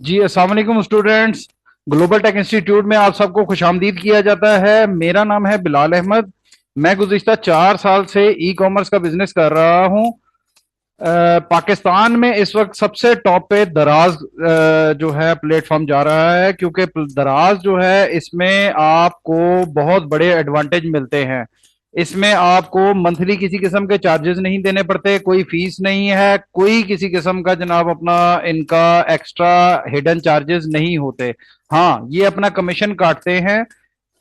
जी अस्सलाम वालेकुम students. Global tech institute में आप सबको खुशामदीद किया जाता है। मेरा नाम है बिलाल अहमद। मैं गुज़िश्ता 4 साल से ई कॉमर्स का बिजनेस कर रहा हूँ। पाकिस्तान में इस वक्त सबसे टॉप पे दराज जो है प्लेटफॉर्म जा रहा है, क्योंकि दराज जो है इसमें आपको बहुत बड़े एडवांटेज मिलते हैं। इसमें आपको मंथली किसी किस्म के चार्जेस नहीं देने पड़ते, कोई फीस नहीं है, कोई किसी किस्म का जनाब अपना इनका एक्स्ट्रा हिडन चार्जेस नहीं होते। हाँ, ये अपना कमीशन काटते हैं,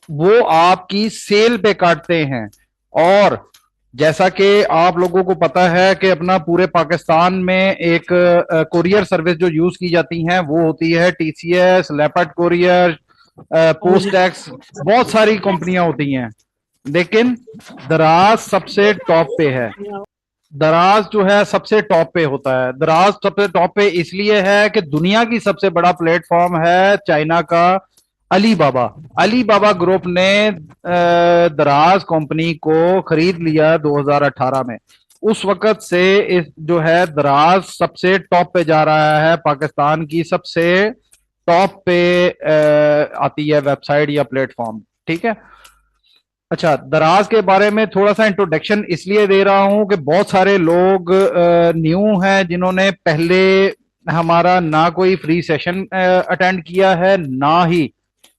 वो आपकी सेल पे काटते हैं। और जैसा कि आप लोगों को पता है कि अपना पूरे पाकिस्तान में एक कुरियर सर्विस जो यूज की जाती हैं वो होती है टीसीएस, लेपर्ड कुरियर, पोस्टैक्स, बहुत सारी कंपनियां होती हैं। लेकिन दराज सबसे टॉप पे है। दराज जो है सबसे टॉप पे होता है। दराज सबसे टॉप पे इसलिए है कि दुनिया की सबसे बड़ा प्लेटफॉर्म है चाइना का अली बाबा। अली बाबा ग्रुप ने दराज कंपनी को खरीद लिया 2018 में। उस वक्त से इस जो है दराज सबसे टॉप पे जा रहा है, पाकिस्तान की सबसे टॉप पे आती है वेबसाइट या प्लेटफॉर्म। ठीक है। अच्छा, दराज के बारे में थोड़ा सा इंट्रोडक्शन इसलिए दे रहा हूं कि बहुत सारे लोग न्यू हैं जिन्होंने पहले हमारा ना कोई फ्री सेशन अटेंड किया है, ना ही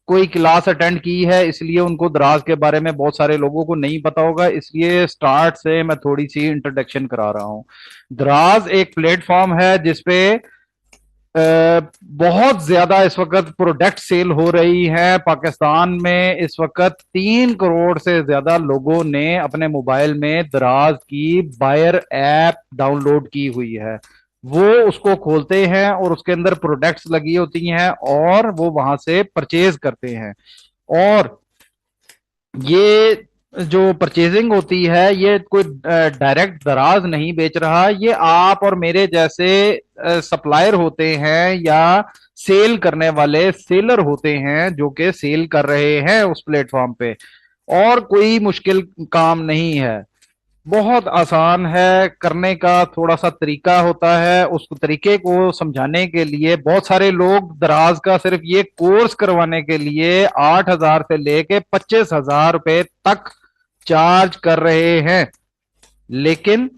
कोई क्लास अटेंड की है, इसलिए उनको दराज के बारे में बहुत सारे लोगों को नहीं पता होगा। इसलिए स्टार्ट से मैं थोड़ी सी इंट्रोडक्शन करा रहा हूं। दराज एक प्लेटफॉर्म है जिसपे बहुत ज्यादा इस वक्त प्रोडक्ट सेल हो रही है। पाकिस्तान में इस वक्त 3 करोड़ से ज्यादा लोगों ने अपने मोबाइल में दराज की बायर ऐप डाउनलोड की हुई है। वो उसको खोलते हैं और उसके अंदर प्रोडक्ट्स लगी होती हैं और वो वहां से परचेज करते हैं। और ये जो परचेजिंग होती है ये कोई डायरेक्ट दराज नहीं बेच रहा, ये आप और मेरे जैसे सप्लायर होते हैं या सेल करने वाले सेलर होते हैं जो कि सेल कर रहे हैं उस प्लेटफॉर्म पे। और कोई मुश्किल काम नहीं है, बहुत आसान है करने का। थोड़ा सा तरीका होता है, उस तरीके को समझाने के लिए बहुत सारे लोग दराज का सिर्फ ये कोर्स करवाने के लिए 8,000 से लेके 25,000 रुपए तक चार्ज कर रहे हैं। लेकिन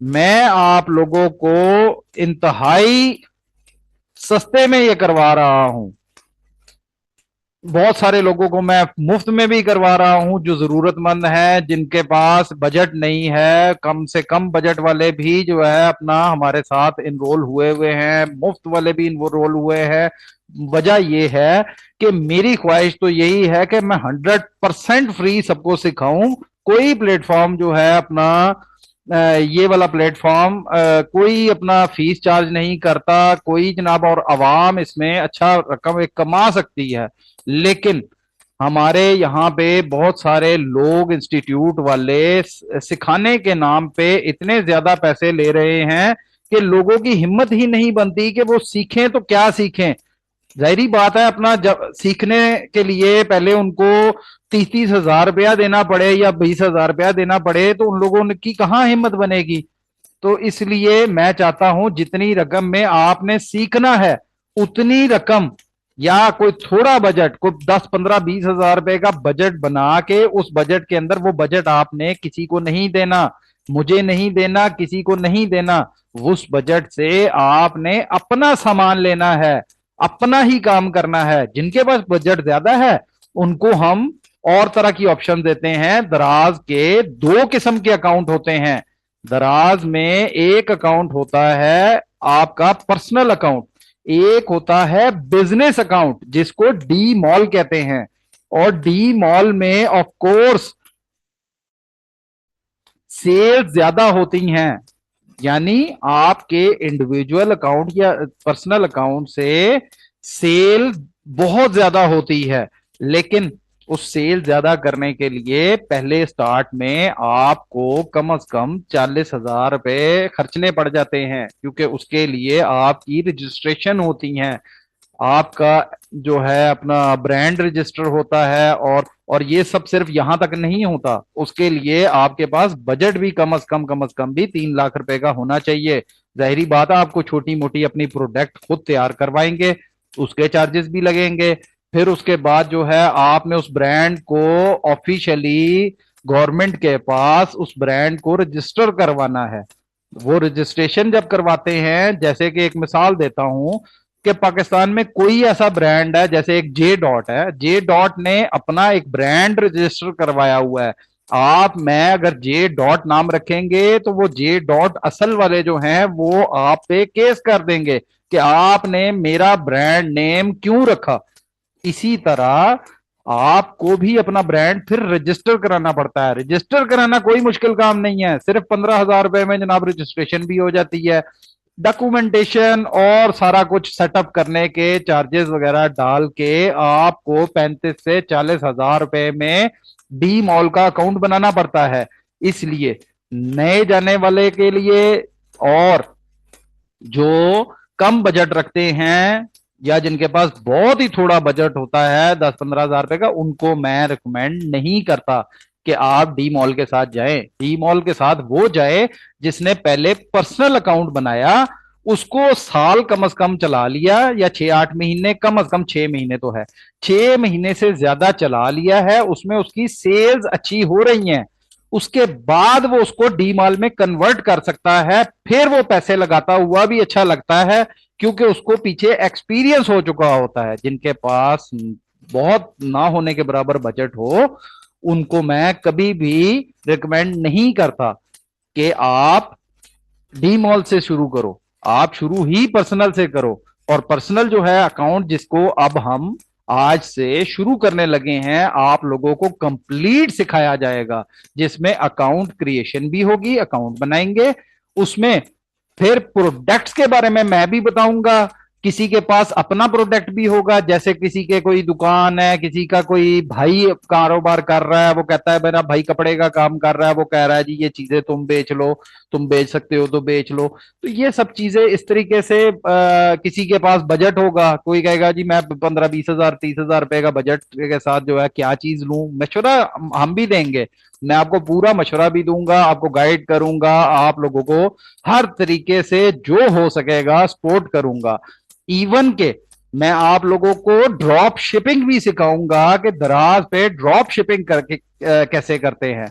मैं आप लोगों को इंतहाई सस्ते में ये करवा रहा हूं। बहुत सारे लोगों को मैं मुफ्त में भी करवा रहा हूं, जो जरूरतमंद है, जिनके पास बजट नहीं है। कम से कम बजट वाले भी जो है अपना हमारे साथ इनरोल हुए हुए हैं, मुफ्त वाले भी इनरोल हुए हैं। वजह यह है कि मेरी ख्वाहिश तो यही है कि मैं 100% फ्री सबको सिखाऊं। कोई प्लेटफॉर्म जो है अपना ये वाला प्लेटफॉर्म कोई अपना फीस चार्ज नहीं करता कोई जनाब, और आवाम इसमें अच्छा रकम एक कमा सकती है। लेकिन हमारे यहाँ पे बहुत सारे लोग इंस्टीट्यूट वाले सिखाने के नाम पे इतने ज्यादा पैसे ले रहे हैं कि लोगों की हिम्मत ही नहीं बनती कि वो सीखें तो क्या सीखें। जाहिरी बात है, अपना जब सीखने के लिए पहले उनको 30-30 हजार रुपया देना पड़े या 20,000 रुपया देना पड़े तो उन लोगों की कहाँ हिम्मत बनेगी। तो इसलिए मैं चाहता हूं जितनी रकम में आपने सीखना है उतनी रकम, या कोई थोड़ा बजट, कोई 10-15-20 हजार रुपए का बजट बना के उस बजट के अंदर, वो बजट आपने किसी को नहीं देना, मुझे नहीं देना, किसी को नहीं देना। उस बजट से आपने अपना सामान लेना है, अपना ही काम करना है। जिनके पास बजट ज्यादा है उनको हम और तरह की ऑप्शन देते हैं। दराज के 2 किस्म के अकाउंट होते हैं। दराज में एक अकाउंट होता है आपका पर्सनल अकाउंट, एक होता है बिजनेस अकाउंट जिसको डी मॉल कहते हैं। और डी मॉल में ऑफ कोर्स सेल्स ज्यादा होती हैं, यानी आपके इंडिविजुअल अकाउंट या पर्सनल अकाउंट से सेल बहुत ज्यादा होती है। लेकिन उस सेल ज्यादा करने के लिए पहले स्टार्ट में आपको कम से कम 40,000 रुपए खर्चने पड़ जाते हैं, क्योंकि उसके लिए आपकी रजिस्ट्रेशन होती है, आपका जो है अपना ब्रांड रजिस्टर होता है। और ये सब सिर्फ यहां तक नहीं होता, उसके लिए आपके पास बजट भी कम से कम भी 3 लाख रुपए का होना चाहिए। जाहिरी बात है, आपको छोटी मोटी अपनी प्रोडक्ट खुद तैयार करवाएंगे उसके चार्जेस भी लगेंगे। फिर उसके बाद जो है आपने उस ब्रांड को ऑफिशियली गवर्नमेंट के पास उस ब्रांड को रजिस्टर करवाना है। वो रजिस्ट्रेशन जब करवाते हैं, जैसे कि एक मिसाल देता हूं कि पाकिस्तान में कोई ऐसा ब्रांड है, जैसे एक जे डॉट है, जे डॉट ने अपना एक ब्रांड रजिस्टर करवाया हुआ है। आप मैं अगर जे डॉट नाम रखेंगे तो वो जे डॉट असल वाले जो हैं वो आप पे केस कर देंगे कि आपने मेरा ब्रांड नेम क्यों रखा। इसी तरह आपको भी अपना ब्रांड फिर रजिस्टर कराना पड़ता है। रजिस्टर कराना कोई मुश्किल काम नहीं है, सिर्फ 15,000 रुपए में जनाब रजिस्ट्रेशन भी हो जाती है। डॉक्यूमेंटेशन और सारा कुछ सेटअप करने के चार्जेस वगैरह डाल के आपको 35 से 40 हजार रुपए में डी मॉल का अकाउंट बनाना पड़ता है। इसलिए नए जाने वाले के लिए और जो कम बजट रखते हैं या जिनके पास बहुत ही थोड़ा बजट होता है 10-15 हजार रुपए का, उनको मैं रिकमेंड नहीं करता कि आप डी मॉल के साथ जाएं। डी मॉल के साथ वो जाए जिसने पहले पर्सनल अकाउंट बनाया, उसको साल कम से कम चला लिया, या 6-8 महीने, कम से कम 6 महीने तो है, 6 महीने से ज्यादा चला लिया है, उसमें उसकी सेल्स अच्छी हो रही हैं, उसके बाद वो उसको डी मॉल में कन्वर्ट कर सकता है। फिर वो पैसे लगाता हुआ भी अच्छा लगता है, क्योंकि उसको पीछे एक्सपीरियंस हो चुका होता है। जिनके पास बहुत ना होने के बराबर बजट हो, उनको मैं कभी भी रिकमेंड नहीं करता कि आप डी मॉल से शुरू करो। आप शुरू ही पर्सनल से करो। और पर्सनल जो है अकाउंट, जिसको अब हम आज से शुरू करने लगे हैं, आप लोगों को कंप्लीट सिखाया जाएगा, जिसमें अकाउंट क्रिएशन भी होगी, अकाउंट बनाएंगे, उसमें फिर प्रोडक्ट्स के बारे में मैं भी बताऊंगा। किसी के पास अपना प्रोडक्ट भी होगा, जैसे किसी के कोई दुकान है, किसी का कोई भाई कारोबार कर रहा है, वो कहता है मेरा भाई कपड़े का काम कर रहा है, वो कह रहा है जी ये चीजें तुम बेच लो, तुम बेच सकते हो तो बेच लो। तो ये सब चीजें इस तरीके से किसी के पास बजट होगा, कोई कहेगा जी मैं 15-20 हजार 30 हजार रुपए का बजट के साथ जो है क्या चीज लूं। मशवरा हम भी देंगे, मैं आपको पूरा मशवरा भी दूंगा, आपको गाइड करूंगा, आप लोगों को हर तरीके से जो हो सकेगा सपोर्ट करूंगा। इवन के मैं आप लोगों को ड्रॉप शिपिंग भी सिखाऊंगा कि दराज पे ड्रॉप शिपिंग करके कैसे करते हैं।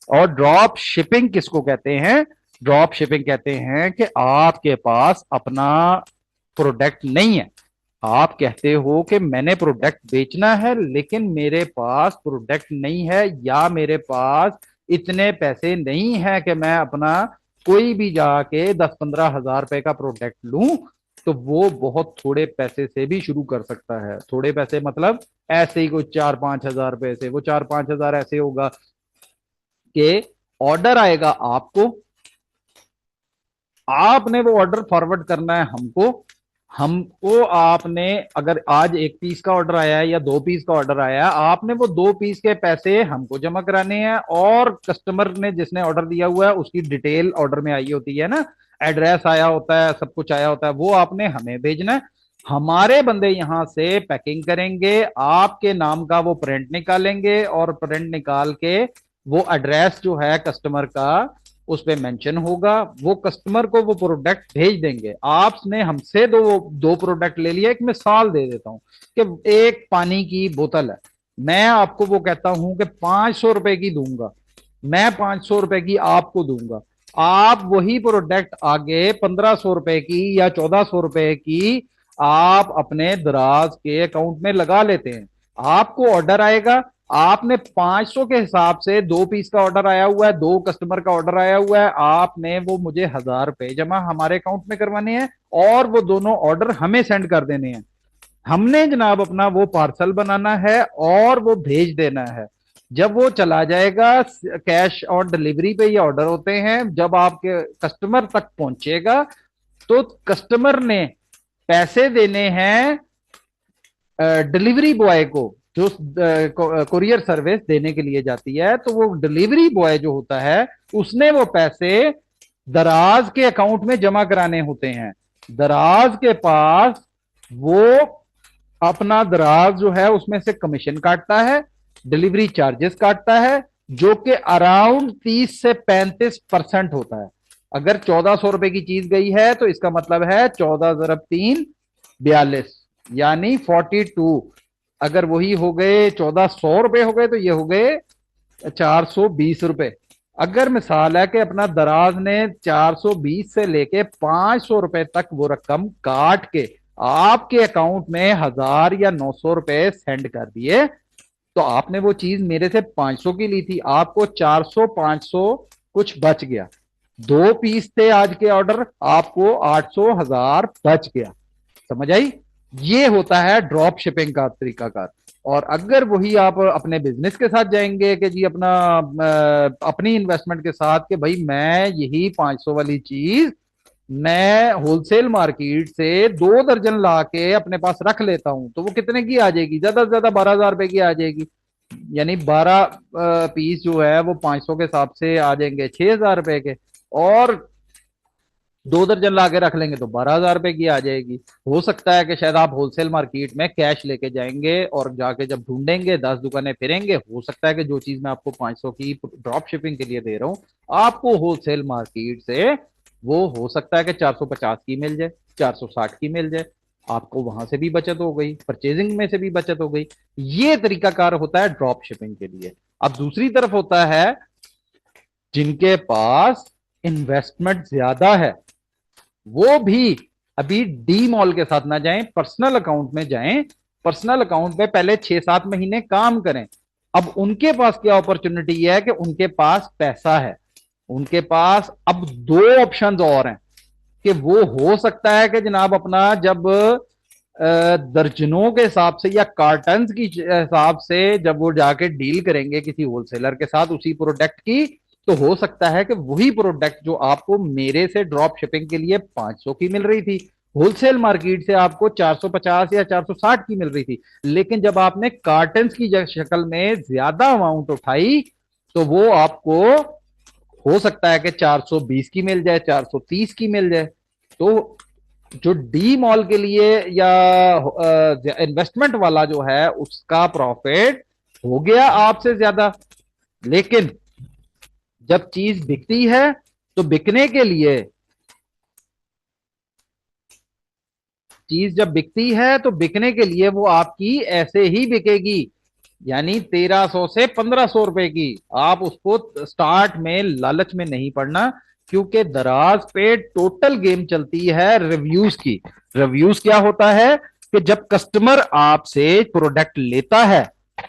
और ड्रॉप शिपिंग किसको कहते हैं? ड्रॉप शिपिंग कहते हैं कि आपके पास अपना प्रोडक्ट नहीं है, आप कहते हो कि मैंने प्रोडक्ट बेचना है लेकिन मेरे पास प्रोडक्ट नहीं है, या मेरे पास इतने पैसे नहीं है कि मैं अपना कोई भी जाके 10-15 हजार रुपए का प्रोडक्ट लूं। तो वो बहुत थोड़े पैसे से भी शुरू कर सकता है। थोड़े पैसे मतलब ऐसे ही कोई 4-5 हजार रुपए से। वो 4-5 हजार ऐसे होगा कि ऑर्डर आएगा आपको, आपने वो ऑर्डर फॉरवर्ड करना है हमको। हमको आपने अगर आज 1 पीस का ऑर्डर आया है या 2 पीस का ऑर्डर आया है, आपने वो 2 पीस के पैसे हमको जमा कराने हैं, और कस्टमर ने जिसने ऑर्डर दिया हुआ है उसकी डिटेल ऑर्डर में आई होती है ना, एड्रेस आया होता है, सब कुछ आया होता है, वो आपने हमें भेजना है। हमारे बंदे यहां से पैकिंग करेंगे, आपके नाम का वो प्रिंट निकालेंगे, और प्रिंट निकाल के वो एड्रेस जो है कस्टमर का उस पे मेंशन होगा, वो कस्टमर को वो प्रोडक्ट भेज देंगे। आपने हमसे दो प्रोडक्ट ले लिया। एक मिसाल दे देता हूं कि एक पानी की बोतल है, मैं आपको वो कहता हूं कि 500 रुपए की दूंगा, मैं 500 रुपए की आपको दूंगा। आप वही प्रोडक्ट आगे 1500 रुपए की या 1400 रुपए की आप अपने दराज के अकाउंट में लगा लेते हैं। आपको ऑर्डर आएगा, आपने 500 के हिसाब से 2 पीस का ऑर्डर आया हुआ है, 2 कस्टमर का ऑर्डर आया हुआ है, आपने वो मुझे 1000 रुपए जमा हमारे अकाउंट में करवाने हैं, और वो दोनों ऑर्डर हमें सेंड कर देने हैं। हमने जनाब अपना वो पार्सल बनाना है और वो भेज देना है। जब वो चला जाएगा, कैश और डिलीवरी पे ये ऑर्डर होते हैं, जब आपके कस्टमर तक पहुंचेगा तो कस्टमर ने पैसे देने हैं डिलीवरी बॉय को, जो कुरियर सर्विस देने के लिए जाती है। तो वो डिलीवरी बॉय जो होता है उसने वो पैसे दराज के अकाउंट में जमा कराने होते हैं। दराज के पास वो अपना दराज जो है उसमें से कमीशन काटता है, डिलीवरी चार्जेस काटता है, जो कि अराउंड 30 से 35% होता है। अगर 1400 रुपए की चीज गई है तो इसका मतलब है 14 × 3 = 42। यानी 42। अगर वही हो गए 1400 रुपए हो गए तो ये हो गए 420 रुपए। अगर मिसाल है कि अपना दराज ने 420 से लेके 500 रुपए तक वो रकम काट के आपके अकाउंट में 1000 या 900 रुपए सेंड कर दिए, तो आपने वो चीज मेरे से 500 की ली थी, आपको 400 500 कुछ बच गया। 2 पीस थे आज के ऑर्डर, आपको 800 1000 बच गया। समझ आई? ये होता है ड्रॉप शिपिंग का तरीकाकार। और अगर वही आप अपने बिजनेस के साथ जाएंगे कि जी अपना अपनी इन्वेस्टमेंट के साथ कि भाई मैं यही 500 वाली चीज मैं होलसेल मार्केट से 2 दर्जन ला के अपने पास रख लेता हूं, तो वो कितने की आ जाएगी? ज्यादा से ज्यादा 12,000 रुपए की आ जाएगी। यानी 12 पीस जो है वो 500 के हिसाब से आ जाएंगे 6,000 रुपए के। और 2 दर्जन ला के रख लेंगे तो 12,000 रुपए की आ जाएगी। हो सकता है कि शायद आप होलसेल मार्केट में कैश लेके जाएंगे और जाके जब ढूंढेंगे 10 दुकानें फिरेंगे, हो सकता है कि जो चीज मैं आपको 500 की ड्रॉप शिपिंग के लिए दे रहा हूँ, आपको होलसेल मार्केट से वो हो सकता है कि 450 की मिल जाए, 460 की मिल जाए। आपको वहां से भी बचत हो गई, परचेजिंग में से भी बचत हो गई। ये तरीकाकार होता है ड्रॉप शिपिंग के लिए। अब दूसरी तरफ होता है जिनके पास इन्वेस्टमेंट ज्यादा है, वो भी अभी डी मॉल के साथ ना जाएं, पर्सनल अकाउंट में जाएं। पर्सनल अकाउंट में पहले 6-7 महीने काम करें। अब उनके पास क्या अपॉर्चुनिटी है कि उनके पास पैसा है, उनके पास अब 2 ऑप्शंस और हैं कि वो हो सकता है कि जनाब अपना जब दर्जनों के हिसाब से या कार्टन की हिसाब से जब वो जाके डील करेंगे किसी होलसेलर के साथ उसी प्रोडक्ट की, तो हो सकता है कि वही प्रोडक्ट जो आपको मेरे से ड्रॉप शिपिंग के लिए 500 की मिल रही थी, होलसेल मार्केट से आपको 450 या 460 की मिल रही थी। लेकिन जब आपने कार्टन की शक्ल में ज्यादा अमाउंट उठाई, तो वो आपको हो सकता है कि 420 की मिल जाए, 430 की मिल जाए। तो जो डी मॉल के लिए या इन्वेस्टमेंट वाला जो है उसका प्रॉफिट हो गया आपसे ज्यादा। लेकिन जब चीज बिकती है तो बिकने के लिए, चीज जब बिकती है तो बिकने के लिए वो आपकी ऐसे ही बिकेगी, यानी 1300 से 1500 रुपए की। आप उसको स्टार्ट में लालच में नहीं पड़ना, क्योंकि दराज पे टोटल गेम चलती है रिव्यूज की। रिव्यूज क्या होता है कि जब कस्टमर आपसे प्रोडक्ट लेता है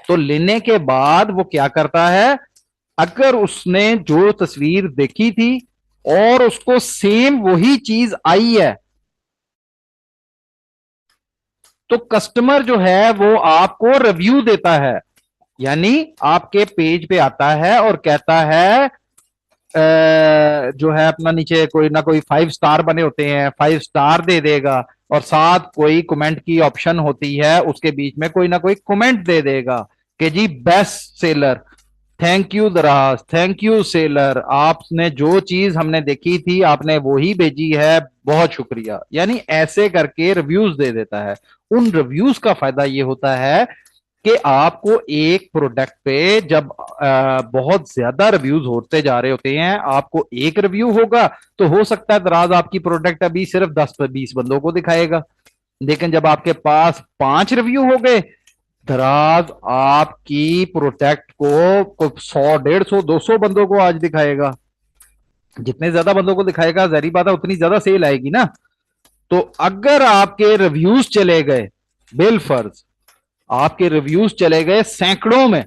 तो लेने के बाद वो क्या करता है, अगर उसने जो तस्वीर देखी थी और उसको सेम वही चीज आई है, तो कस्टमर जो है वो आपको रिव्यू देता है। यानी आपके पेज पे आता है और कहता है जो है अपना नीचे कोई ना कोई 5 स्टार बने होते हैं, 5 स्टार दे देगा। और साथ कोई कमेंट की ऑप्शन होती है, उसके बीच में कोई ना कोई कमेंट दे देगा कि जी बेस्ट सेलर, थैंक यू दराज, थैंक यू सेलर, आपने जो चीज हमने देखी थी आपने वो ही भेजी है, बहुत शुक्रिया। यानी ऐसे करके रिव्यूज दे देता है। उन रिव्यूज का फायदा ये होता है कि आपको एक प्रोडक्ट पे जब बहुत ज्यादा रिव्यूज होते जा रहे होते हैं, आपको एक रिव्यू होगा तो हो सकता है दराज आपकी प्रोडक्ट अभी सिर्फ 10-20 बंदों को दिखाएगा। लेकिन जब आपके पास 5 रिव्यू हो गए, दराज आपकी प्रोडक्ट को 100 150 200 बंदों को आज दिखाएगा। जितने ज्यादा बंदों को दिखाएगा जहरी बात है उतनी ज्यादा सेल आएगी ना। तो अगर आपके रिव्यूज चले गए, बिल फर्ज आपके रिव्यूज चले गए सैकड़ों में,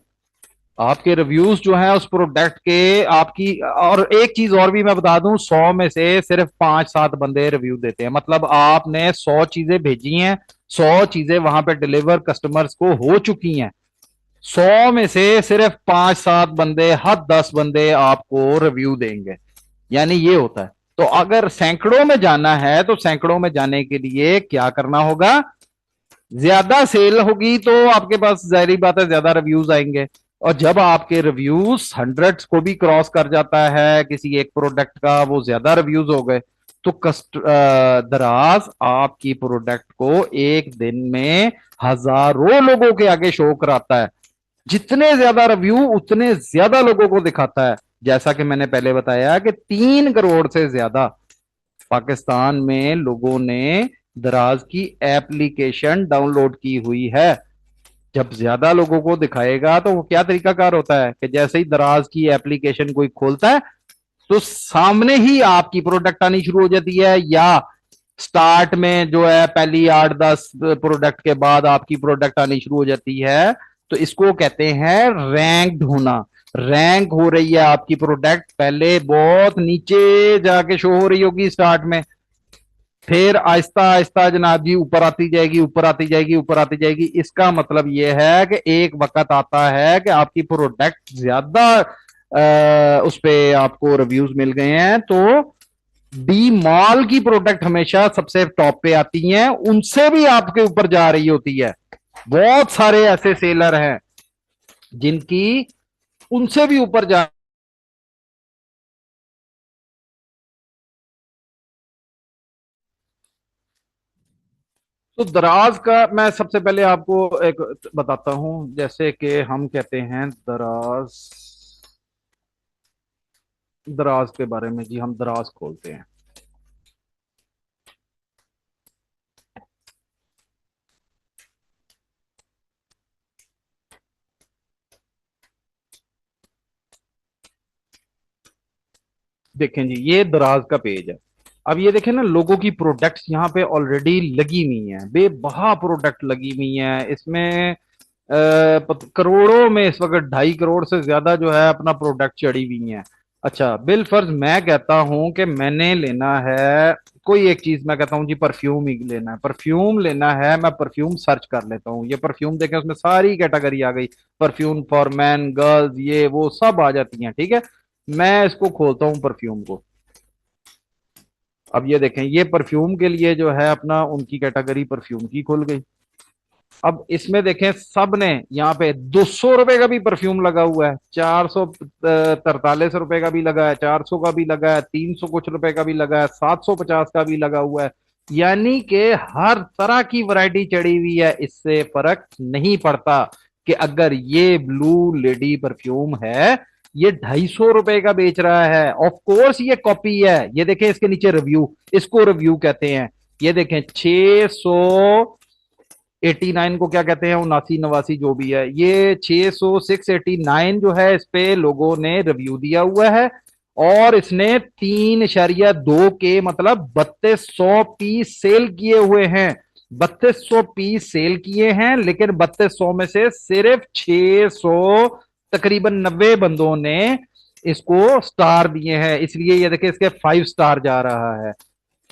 आपके रिव्यूज जो है उस प्रोडक्ट के आपकी, और एक चीज और भी मैं बता दूं, 100 में से सिर्फ 5-7 बंदे रिव्यू देते हैं। मतलब आपने 100 चीजें भेजी हैं, 100 चीजें वहां पे डिलीवर कस्टमर्स को हो चुकी हैं, 100 में से सिर्फ 5-7 बंदे, हद 10 बंदे आपको रिव्यू देंगे। यानी ये होता है। तो अगर सैकड़ों में जाना है तो सैकड़ों में जाने के लिए क्या करना होगा, ज्यादा सेल होगी तो आपके पास जाहिर बात है ज्यादा रिव्यूज आएंगे। और जब आपके रिव्यूज 100 को भी क्रॉस कर जाता है किसी एक प्रोडक्ट का, वो ज्यादा रिव्यूज हो गए, तो दराज आपकी प्रोडक्ट को एक दिन में हजारों लोगों के आगे शो कराता है। जितने ज्यादा रिव्यू उतने ज्यादा लोगों को दिखाता है। जैसा कि मैंने पहले बताया कि 3 करोड़ से ज्यादा पाकिस्तान में लोगों ने दराज की एप्लीकेशन डाउनलोड की हुई है। जब ज्यादा लोगों को दिखाएगा तो वो क्या तरीकाकार होता है कि जैसे ही दराज की एप्लीकेशन कोई खोलता है तो सामने ही आपकी प्रोडक्ट आनी शुरू हो जाती है, या स्टार्ट में जो है पहली 8-10 प्रोडक्ट के बाद आपकी प्रोडक्ट आनी शुरू हो जाती है। तो इसको कहते हैं रैंक्ड होना। रैंक हो रही है आपकी प्रोडक्ट, पहले बहुत नीचे जाके शो हो रही होगी स्टार्ट में, फिर आहिस्ता आहिस्ता जनाब जी ऊपर आती जाएगी, ऊपर आती जाएगी, ऊपर आती जाएगी। इसका मतलब यह है कि एक वक्त आता है कि आपकी प्रोडक्ट ज्यादा उस पे आपको रिव्यूज मिल गए हैं, तो डी मॉल की प्रोडक्ट हमेशा सबसे टॉप पे आती हैं, उनसे भी आपके ऊपर जा रही होती है। बहुत सारे ऐसे सेलर हैं जिनकी उनसे भी ऊपर जा। तो दराज का मैं सबसे पहले आपको एक बताता हूं, जैसे कि हम कहते हैं दराज, दराज के बारे में जी, हम दराज खोलते हैं। देखें जी, ये दराज का पेज है। अब ये देखें ना, लोगों की प्रोडक्ट्स यहाँ पे ऑलरेडी लगी हुई हैं, बेबहा प्रोडक्ट लगी हुई हैं इसमें। करोड़ों में इस वक्त 2.5 करोड़ से ज्यादा जो है अपना प्रोडक्ट चढ़ी हुई हैं। अच्छा, बिल फर्ज मैं कहता हूं कि मैंने लेना है कोई एक चीज, मैं कहता हूं जी परफ्यूम ही लेना है, परफ्यूम लेना है, मैं परफ्यूम सर्च कर लेता हूँ। ये परफ्यूम देखें, उसमें सारी कैटेगरी आ गई, परफ्यूम फॉर मैन, गर्ल्स, ये वो सब आ जाती हैं, ठीक है। मैं इसको खोलता हूँ परफ्यूम को। अब ये देखें, ये परफ्यूम के लिए जो है अपना उनकी कैटेगरी परफ्यूम की खुल गई। अब इसमें देखें, सब ने यहाँ पे 200 रुपए का भी परफ्यूम लगा हुआ है, 443 रुपए का भी लगा है, 400 का भी लगा है, 300 कुछ रुपए का भी लगा है, 750 का भी लगा हुआ है। यानी कि हर तरह की वैरायटी चढ़ी हुई है। इससे फर्क नहीं पड़ता कि अगर ये ब्लू लेडी परफ्यूम है, ये 250 रुपए का बेच रहा है, ऑफ कोर्स ये कॉपी है। ये देखें इसके नीचे रिव्यू, इसको रिव्यू कहते हैं। ये देखें 689 को क्या कहते हैं, 79 89 जो भी है, ये 689 जो है, इस पे लोगों ने रिव्यू दिया हुआ है। और इसने 3.2 के मतलब 3200 पीस सेल किए हुए हैं। 3200 पीस सेल किए हैं, लेकिन 3200 में से सिर्फ 600, तकरीबन 90 बंदों ने इसको स्टार दिए हैं। इसलिए ये देखिए, इसके 5 स्टार जा रहा है।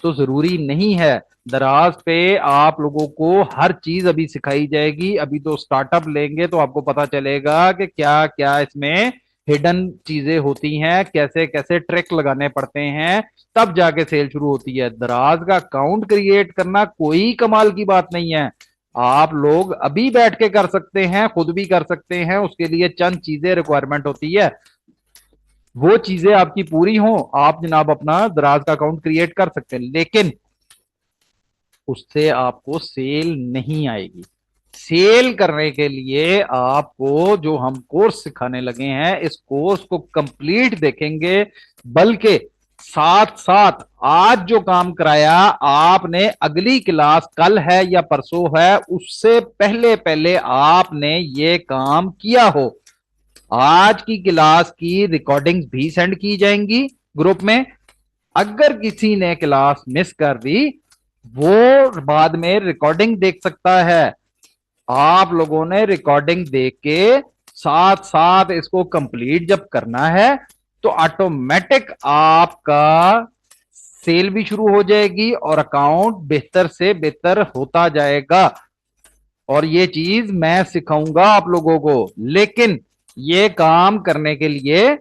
तो जरूरी नहीं है। दराज पे आप लोगों को हर चीज अभी सिखाई जाएगी। अभी तो स्टार्टअप लेंगे तो आपको पता चलेगा कि क्या क्या इसमें हिडन चीजें होती हैं, कैसे कैसे ट्रिक लगाने पड़ते हैं, तब जाके सेल शुरू होती है। दराज का अकाउंट क्रिएट करना कोई कमाल की बात नहीं है। आप लोग अभी बैठ के कर सकते हैं, खुद भी कर सकते हैं। उसके लिए चंद चीजें रिक्वायरमेंट होती है, वो चीजें आपकी पूरी हो, आप जनाब अपना दराज का अकाउंट क्रिएट कर सकते हैं। लेकिन उससे आपको सेल नहीं आएगी। सेल करने के लिए आपको जो हम कोर्स सिखाने लगे हैं, इस कोर्स को कंप्लीट देखेंगे, बल्कि साथ साथ आज जो काम कराया आपने, अगली क्लास कल है या परसों है, उससे पहले पहले आपने ये काम किया हो। आज की क्लास की रिकॉर्डिंग भी सेंड की जाएंगी ग्रुप में। अगर किसी ने क्लास मिस कर दी, वो बाद में रिकॉर्डिंग देख सकता है। आप लोगों ने रिकॉर्डिंग देख के साथ साथ इसको कंप्लीट जब करना है, तो ऑटोमेटिक आपका सेल भी शुरू हो जाएगी और अकाउंट बेहतर से बेहतर होता जाएगा। और ये चीज मैं सिखाऊंगा आप लोगों को। लेकिन ये काम करने के लिए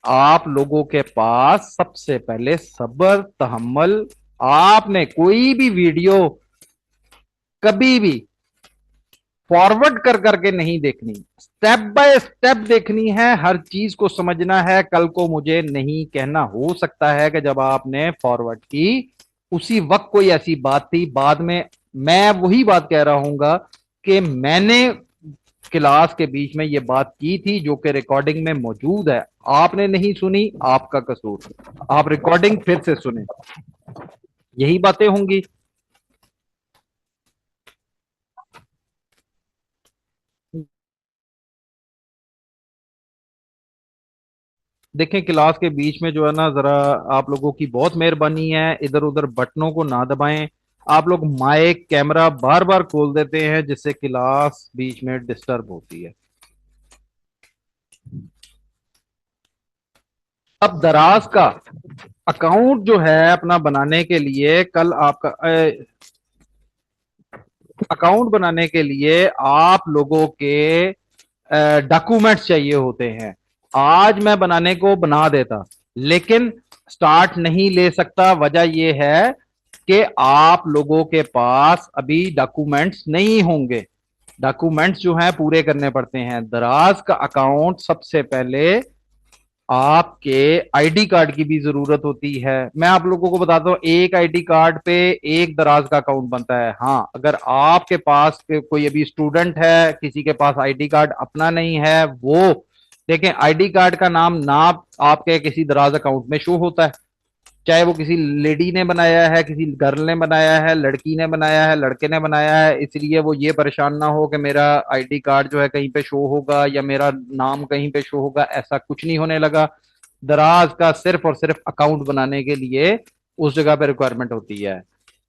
आप लोगों के पास सबसे पहले सब्र, तहम्मुल। आपने कोई भी वीडियो कभी भी फॉरवर्ड कर करके नहीं देखनी, स्टेप बाय स्टेप देखनी है, हर चीज को समझना है। कल को मुझे नहीं कहना, हो सकता है कि जब आपने फॉरवर्ड की उसी वक्त कोई ऐसी बात थी, बाद में मैं वही बात कह रहा हूंगा कि मैंने क्लास के बीच में ये बात की थी, जो कि रिकॉर्डिंग में मौजूद है। आपने नहीं सुनी, आपका कसूर, आप रिकॉर्डिंग फिर से सुने, यही बातें होंगी। देखें क्लास के बीच में जो है ना, जरा आप लोगों की बहुत मेहरबानी है, इधर उधर बटनों को ना दबाएं। आप लोग माइक कैमरा बार बार खोल देते हैं, जिससे क्लास बीच में डिस्टर्ब होती है। अब दराज का अकाउंट जो है अपना बनाने के लिए, कल आपका अकाउंट बनाने के लिए आप लोगों के डॉक्यूमेंट्स चाहिए होते हैं। आज मैं बनाने को बना देता, लेकिन स्टार्ट नहीं ले सकता। वजह यह है कि आप लोगों के पास अभी डॉक्यूमेंट्स नहीं होंगे। डॉक्यूमेंट्स जो हैं पूरे करने पड़ते हैं। दराज का अकाउंट सबसे पहले आपके आईडी कार्ड की भी जरूरत होती है। मैं आप लोगों को बताता हूँ, एक आईडी कार्ड पे एक दराज का अकाउंट बनता है। हाँ, अगर आपके पास कोई अभी स्टूडेंट है, किसी के पास आईडी कार्ड अपना नहीं है, वो देखें आईडी कार्ड का नाम ना आपके किसी दराज अकाउंट में शो होता है, चाहे वो किसी लेडी ने बनाया है, किसी गर्ल ने बनाया है, लड़की ने बनाया है, लड़के ने बनाया है। इसलिए वो ये परेशान ना हो कि मेरा आईडी कार्ड जो है कहीं पे शो होगा या मेरा नाम कहीं पे शो होगा, ऐसा कुछ नहीं होने लगा। दराज का सिर्फ और सिर्फ अकाउंट बनाने के लिए उस जगह पे रिक्वायरमेंट होती है।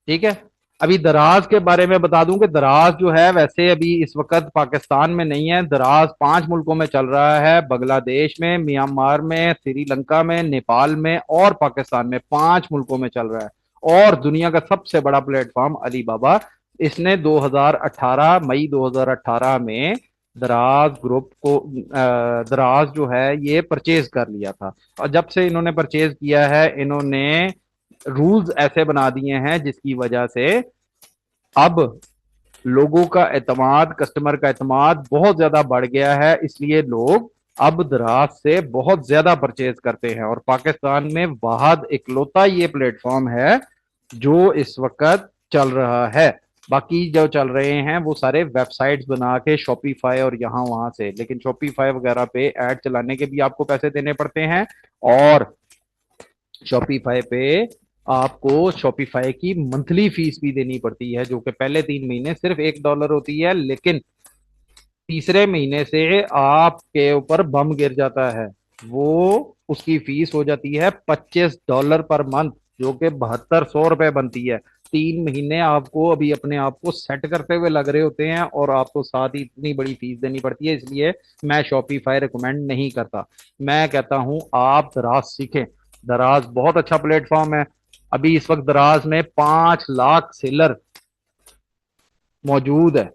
ठीक है। अभी दराज के बारे में बता दूं कि दराज जो है वैसे अभी इस वक्त पाकिस्तान में नहीं है। दराज 5 मुल्कों में चल रहा है, बांग्लादेश में, म्यांमार में, श्रीलंका में, नेपाल में और पाकिस्तान में। 5 मुल्कों में चल रहा है। और दुनिया का सबसे बड़ा प्लेटफॉर्म अली बाबा, इसने 2018 मई 2018 में दराज ग्रुप को दराज जो है ये परचेज कर लिया था। और जब से इन्होंने परचेज किया है, इन्होंने रूल्स ऐसे बना दिए हैं जिसकी वजह से अब लोगों का एतमाद, कस्टमर का एतमाद बहुत ज्यादा बढ़ गया है। इसलिए लोग अब दराज से बहुत ज्यादा परचेज करते हैं। और पाकिस्तान में वाहद इकलौता ये प्लेटफॉर्म है जो इस वक्त चल रहा है। बाकी जो चल रहे हैं वो सारे वेबसाइट्स बना के शॉपिफाई और यहाँ वहां से, लेकिन शॉपिफाई वगैरह पे ऐड चलाने के भी आपको पैसे देने पड़ते हैं। और शॉपिफाई पे आपको शॉपिफाई की मंथली फीस भी देनी पड़ती है, जो कि पहले 3 महीने सिर्फ $1 होती है, लेकिन तीसरे महीने से आपके ऊपर बम गिर जाता है। वो उसकी फीस हो जाती है $25 पर मंथ, जो कि 7200 रुपए बनती है। 3 महीने आपको अभी अपने आप को सेट करते हुए लग रहे होते हैं और आपको साथ ही इतनी बड़ी फीस देनी पड़ती है। इसलिए मैं शॉपिफाई रिकमेंड नहीं करता। मैं कहता हूं आप दराज सीखें। दराज बहुत अच्छा प्लेटफॉर्म है। अभी इस वक्त दराज में 5 लाख सेलर मौजूद है।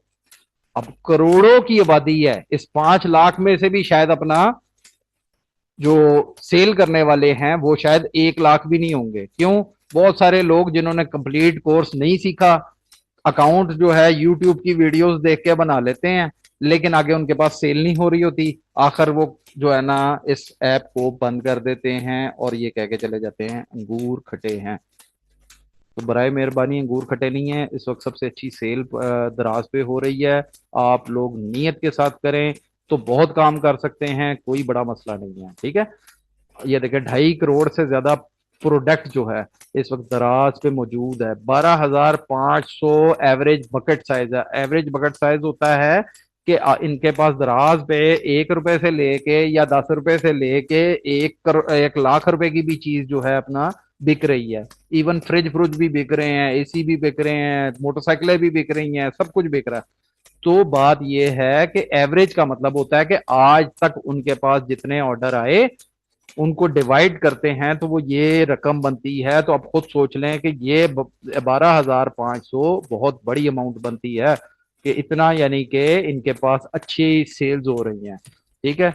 अब करोड़ों की आबादी है, इस 5 लाख में से भी शायद अपना जो सेल करने वाले हैं वो शायद 1 लाख भी नहीं होंगे। क्यों? बहुत सारे लोग जिन्होंने कंप्लीट कोर्स नहीं सीखा, अकाउंट जो है यूट्यूब की वीडियोस देख के बना लेते हैं, लेकिन आगे उनके पास सेल नहीं हो रही होती। आखिर वो जो है ना इस ऐप को बंद कर देते हैं और ये कह के चले जाते हैं अंगूर खटे हैं। तो बराए मेहरबानी अंगूर खटे नहीं है। इस वक्त सबसे अच्छी सेल दराज पे हो रही है। आप लोग नीयत के साथ करें तो बहुत काम कर सकते हैं, कोई बड़ा मसला नहीं है। ठीक है। ये देखें 2.5 करोड़ से ज्यादा प्रोडक्ट जो है इस वक्त दराज पे मौजूद है। 12,500 एवरेज बकेट साइज है। एवरेज बकेट साइज होता है कि इनके पास दराज पे 1 रुपए से लेके या 10 रुपए से लेके 1 लाख रुपए की भी चीज जो है अपना बिक रही है। इवन फ्रिज फ्रुज भी बिक रहे हैं, एसी भी बिक रहे हैं, मोटरसाइकिलें भी बिक रही हैं, सब कुछ बिक रहा है। तो बात यह है कि एवरेज का मतलब होता है कि आज तक उनके पास जितने ऑर्डर आए उनको डिवाइड करते हैं तो वो ये रकम बनती है। तो आप खुद सोच लें कि ये 12,500 बहुत बड़ी अमाउंट बनती है कि इतना, यानी कि इनके पास अच्छी सेल्स हो रही हैं। ठीक है।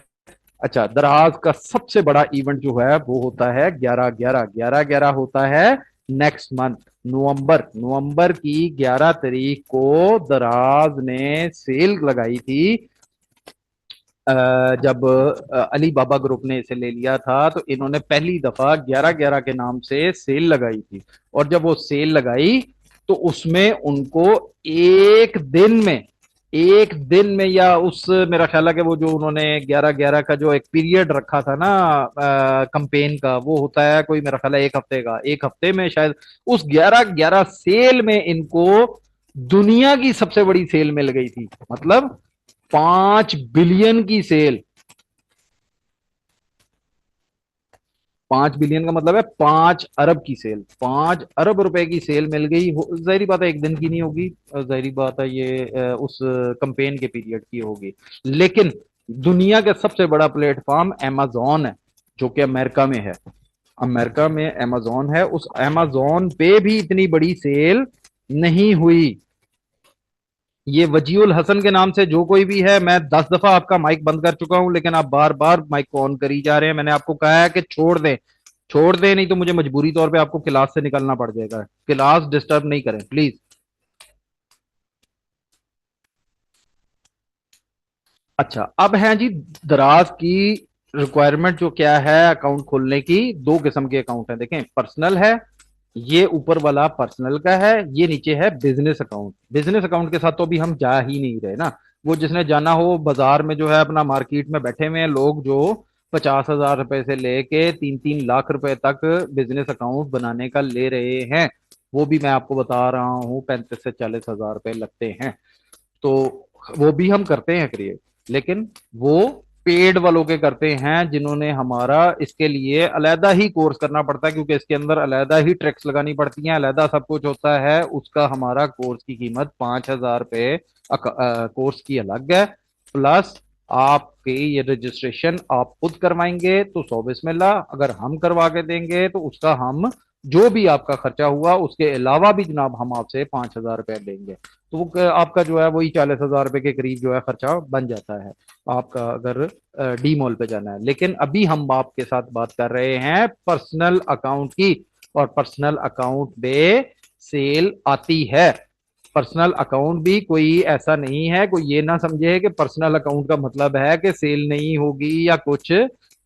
अच्छा, दराज का सबसे बड़ा इवेंट जो है वो होता है 11/11 होता है नेक्स्ट मंथ, नवंबर की 11 तारीख को दराज ने सेल लगाई थी। जब अली बाबा ग्रुप ने इसे ले लिया था तो इन्होंने पहली दफा 11/11 के नाम से सेल लगाई थी। और जब वो सेल लगाई तो उसमें उनको एक दिन में या उस मेरा ख्याल है कि वो जो उन्होंने 11/11 का जो एक पीरियड रखा था ना कंपेन का, वो होता है कोई मेरा ख्याल है 1 हफ्ते का। 1 हफ्ते में शायद उस 11/11 सेल में इनको दुनिया की सबसे बड़ी सेल मिल गई थी। मतलब 5 बिलियन की सेल। 5 बिलियन का मतलब है 5 अरब की सेल, 5 अरब रुपए की सेल मिल गई। जाहिर बात है एक दिन की नहीं होगी, जाहिर बात है ये उस कंपेन के पीरियड की होगी। लेकिन दुनिया का सबसे बड़ा प्लेटफॉर्म amazon है, जो कि अमेरिका में है। अमेरिका में amazon है, उस amazon पे भी इतनी बड़ी सेल नहीं हुई। ये वजीउल हसन के नाम से जो कोई भी है, मैं 10 दफा आपका माइक बंद कर चुका हूं, लेकिन आप बार बार माइक को ऑन करी जा रहे हैं। मैंने आपको कहा है कि छोड़ दें, छोड़ दें, नहीं तो मुझे मजबूरी तौर पे आपको क्लास से निकलना पड़ जाएगा। क्लास डिस्टर्ब नहीं करें प्लीज। अच्छा, अब है जी दराज की रिक्वायरमेंट जो क्या है अकाउंट खोलने की। दो किस्म के अकाउंट है, देखें, पर्सनल है, ये ऊपर वाला पर्सनल का है, ये नीचे है बिजनेस अकाउंट। बिजनेस अकाउंट के साथ तो अभी हम जा ही नहीं रहे ना। वो जिसने जाना हो, बाजार में जो है अपना मार्केट में बैठे हुए हैं लोग जो 50,000 रुपए से लेके 3-3 लाख रुपए तक बिजनेस अकाउंट बनाने का ले रहे हैं। वो भी मैं आपको बता रहा हूँ 35 से 40 हजार रुपए लगते हैं। तो वो भी हम करते हैं क्रिएट, लेकिन वो पेड वालों के करते हैं, जिन्होंने हमारा इसके लिए अलहदा ही कोर्स करना पड़ता है, क्योंकि इसके अंदर अलहदा ही ट्रिक्स लगानी पड़ती हैं, अलहदा सब कुछ होता है। उसका हमारा कोर्स की कीमत 5,000 रुपये कोर्स की अलग है। प्लस आपके ये रजिस्ट्रेशन आप खुद करवाएंगे तो 100 बिस्मिल्लाह, अगर हम करवा के देंगे तो उसका हम जो भी आपका खर्चा हुआ उसके अलावा भी जनाब हम आपसे 5,000 रुपये लेंगे। तो वो आपका जो है वही 40,000 रुपए के करीब जो है खर्चा बन जाता है आपका, अगर डी मॉल पे जाना है। लेकिन अभी हम आपके साथ बात कर रहे हैं पर्सनल अकाउंट की, और पर्सनल अकाउंट पे सेल आती है। पर्सनल अकाउंट भी कोई ऐसा नहीं है, कोई ये ना समझे कि पर्सनल अकाउंट का मतलब है कि सेल नहीं होगी या कुछ।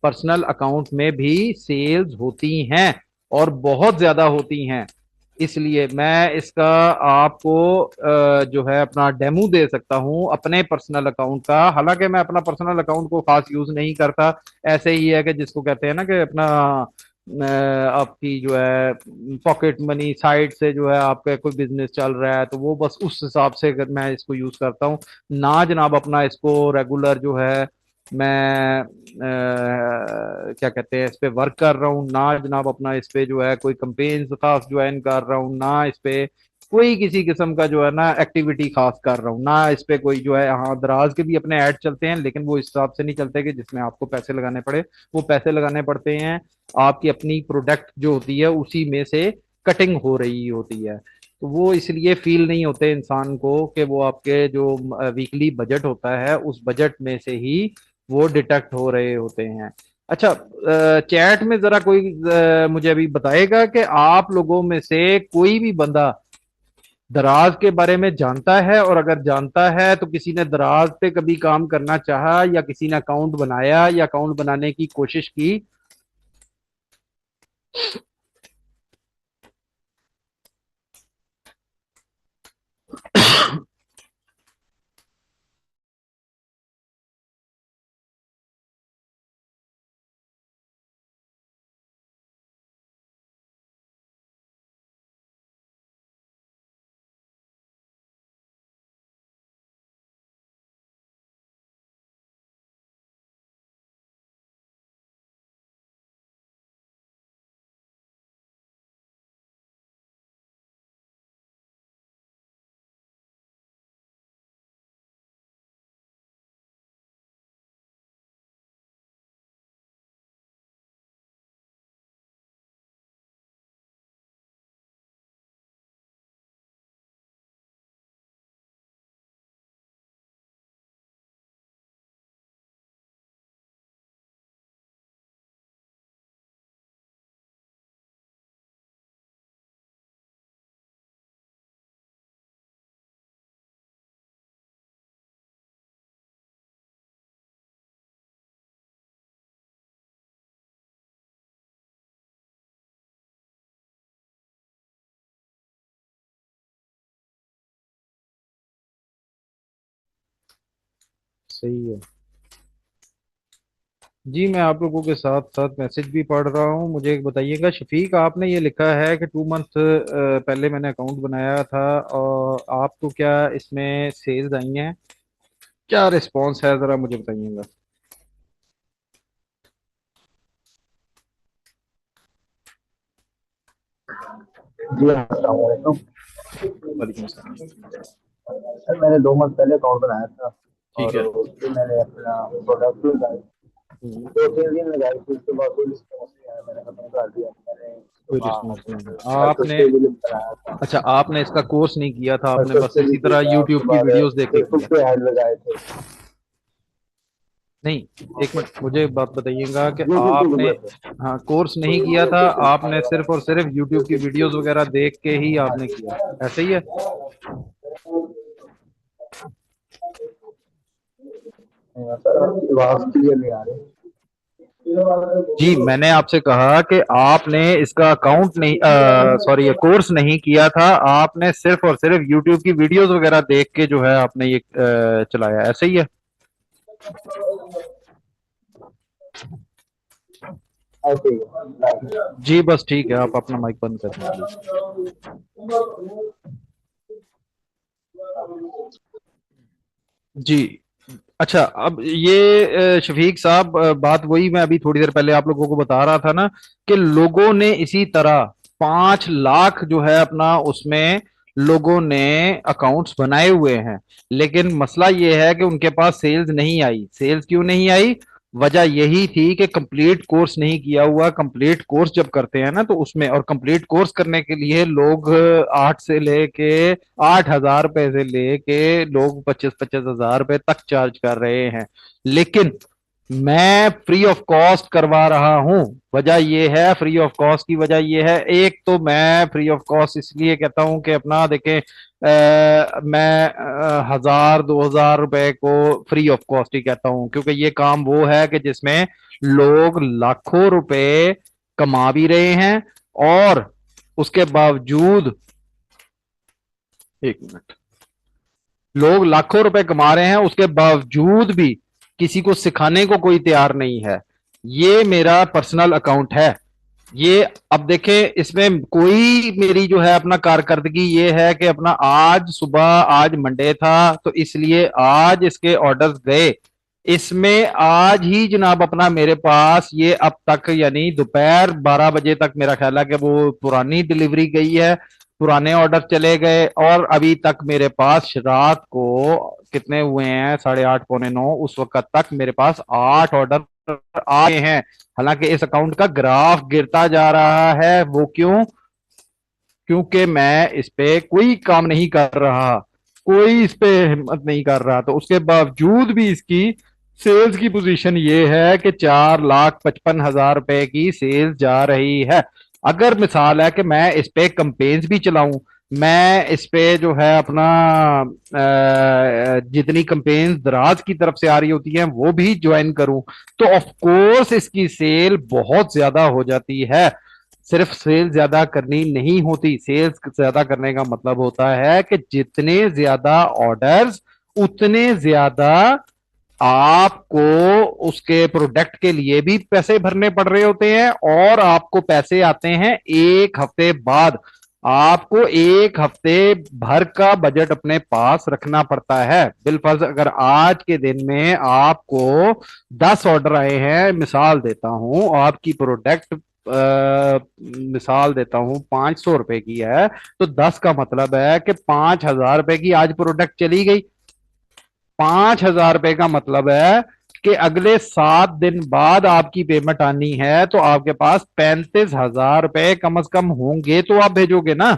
पर्सनल अकाउंट में भी सेल्स होती हैं, और बहुत ज्यादा होती हैं। इसलिए मैं इसका आपको जो है अपना डेमो दे सकता हूं अपने पर्सनल अकाउंट का। हालांकि मैं अपना पर्सनल अकाउंट को खास यूज नहीं करता, ऐसे ही है कि जिसको कहते हैं ना कि अपना आपकी जो है पॉकेट मनी साइड से जो है आपका कोई बिजनेस चल रहा है, तो वो बस उस हिसाब से अगर मैं इसको यूज करता हूँ ना जनाब। अपना इसको रेगुलर जो है मैं क्या कहते हैं इस पे वर्क कर रहा हूँ ना जनाब। अपना इस पे जो है कोई कंपेन्स खास ज्वाइन कर रहा हूँ ना, इस पे कोई किसी किस्म का जो है ना एक्टिविटी खास कर रहा हूँ ना। इस पे कोई जो है, हाँ दराज के भी अपने ऐड चलते हैं, लेकिन वो इस हिसाब से नहीं चलते कि जिसमें आपको पैसे लगाने पड़े। वो पैसे लगाने पड़ते हैं आपकी अपनी प्रोडक्ट जो होती है उसी में से कटिंग हो रही होती है। तो वो इसलिए फील नहीं होते इंसान को कि वो आपके जो वीकली बजट होता है उस बजट में से ही वो डिटेक्ट हो रहे होते हैं। अच्छा, चैट में जरा कोई मुझे अभी बताएगा कि आप लोगों में से कोई भी बंदा दराज के बारे में जानता है, और अगर जानता है तो किसी ने दराज पे कभी काम करना चाहा या किसी ने अकाउंट बनाया या अकाउंट बनाने की कोशिश की। सही है जी, मैं आप लोगों के साथ साथ मैसेज भी पढ़ रहा हूँ। मुझे एक बताइएगा शफीक, आपने ये लिखा है कि 2 मंथ पहले मैंने अकाउंट बनाया था, और आपको क्या इसमें सेल्स आई हैं? क्या रिस्पॉन्स है, ज़रा मुझे बताइएगा। जी अस्सलाम वालेकुम। वालेकुम सलाम। सर मैंने 2 मंथ पहले अकाउंट बनाया था ठीक और है। उसमें मैंने अपना प्रोडक्ट लगाई, हम्म, 2-3 दिन लगाई थी, उसके बाद कोई रिस्पॉन्स नहीं आया, मैंने खत्म कर दिया। मैंने उसके कोई रिस्पॉन्स नहीं बाद है आपने। पर्पस के लिए बनाया था, अच्छा, आपने इसका कोर्स नहीं किया था, आपने पर्पस बस के इसी लिए तरह था, यूट्यूब उसके की बाद वीडियोस देख के फेसबुक किया? पे ऐड लगाए थे। नहीं, एक मिनट मुझे एक बात बताइएगा कि यूट्यूब के आपने, ऊपर थे, हाँ, कोर्स नहीं कोई किया वीडियो था, देख के आपने दिखाने वाला सिर्फ और सिर्फ यूट्यूब की वीडियोस वगैरह देख के ही था। हाँ आपने जी। किया, ऐसे ही है? सर आपकी आवाज क्लियर नहीं आ रही। जी, मैंने आपसे कहा कि आपने इसका अकाउंट नहीं, सॉरी, कोर्स नहीं किया था, आपने सिर्फ और सिर्फ यूट्यूब की वीडियोस वगैरह देख के जो है आपने ये चलाया, ऐसे ही है? ऐसे ही है। जी बस ठीक है, आप अपना माइक बंद कर दें प्लीज। जी। अच्छा, अब ये शफीक साहब, बात वही मैं अभी थोड़ी देर पहले आप लोगों को बता रहा था ना, कि लोगों ने इसी तरह 5 लाख जो है अपना उसमें लोगों ने अकाउंट्स बनाए हुए हैं। लेकिन मसला ये है कि उनके पास सेल्स नहीं आई। सेल्स क्यों नहीं आई? वजह यही थी कि कंप्लीट कोर्स नहीं किया हुआ। कंप्लीट कोर्स जब करते हैं ना तो उसमें, और कंप्लीट कोर्स करने के लिए लोग 8 से लेके 8 हजार रुपए से लेके लोग 25-25 हजार रुपए तक चार्ज कर रहे हैं। लेकिन मैं फ्री ऑफ कॉस्ट करवा रहा हूं। वजह यह है, फ्री ऑफ कॉस्ट की वजह यह है, एक तो मैं फ्री ऑफ कॉस्ट इसलिए कहता हूं कि अपना देखें, मैं 1000-2000 रुपए को फ्री ऑफ कॉस्ट ही कहता हूं, क्योंकि ये काम वो है कि जिसमें लोग लाखों रुपए कमा भी रहे हैं, और उसके बावजूद, एक मिनट, लोग लाखों रुपए कमा रहे हैं उसके बावजूद भी किसी को सिखाने को कोई तैयार नहीं है। ये मेरा पर्सनल अकाउंट है। ये, अब देखें, इसमें कोई मेरी जो है अपना कारकर्दगी ये है कि अपना आज सुबह, आज मंडे था तो इसलिए आज इसके ऑर्डर्स गए। इसमें आज ही जनाब अपना मेरे पास ये अब तक, यानी दोपहर 12 बजे तक मेरा ख्याल है कि वो पुरानी डिलीवरी गई है, पुराने ऑर्डर चले गए, और अभी तक मेरे पास रात को कितने हुए हैं, 8:30 पौने 9, उस वक्त तक मेरे पास 8 ऑर्डर आए हैं। हालांकि इस अकाउंट का ग्राफ गिरता जा रहा है, वो क्यों? क्योंकि मैं इस पे कोई काम नहीं कर रहा, कोई इस पे हिम्मत नहीं कर रहा, तो उसके बावजूद भी इसकी सेल्स की पोजीशन ये है कि 4,55,000 रुपए की सेल्स जा रही है। अगर मिसाल है कि मैं इस पे कंपेन्स भी चलाऊं, मैं इस पे जो है अपना जितनी कंपेन्स दराज की तरफ से आ रही होती हैं वो भी ज्वाइन करूं, तो ऑफ कोर्स इसकी सेल बहुत ज्यादा हो जाती है। सिर्फ सेल ज्यादा करनी नहीं होती, सेल्स ज्यादा करने का मतलब होता है कि जितने ज्यादा ऑर्डर्स, उतने ज्यादा आपको उसके प्रोडक्ट के लिए भी पैसे भरने पड़ रहे होते हैं, और आपको पैसे आते हैं 1 हफ्ते बाद। आपको 1 हफ्ते भर का बजट अपने पास रखना पड़ता है। बिलफर्ज अगर आज के दिन में आपको 10 ऑर्डर आए हैं, मिसाल देता हूं, आपकी प्रोडक्ट मिसाल देता हूं 500 रुपए की है, तो 10 का मतलब है कि 5,000 रुपए की आज प्रोडक्ट चली गई। 5,000 रुपए का मतलब है कि अगले 7 दिन बाद आपकी पेमेंट आनी है, तो आपके पास 35,000 रुपए कम से कम होंगे, तो आप भेजोगे ना।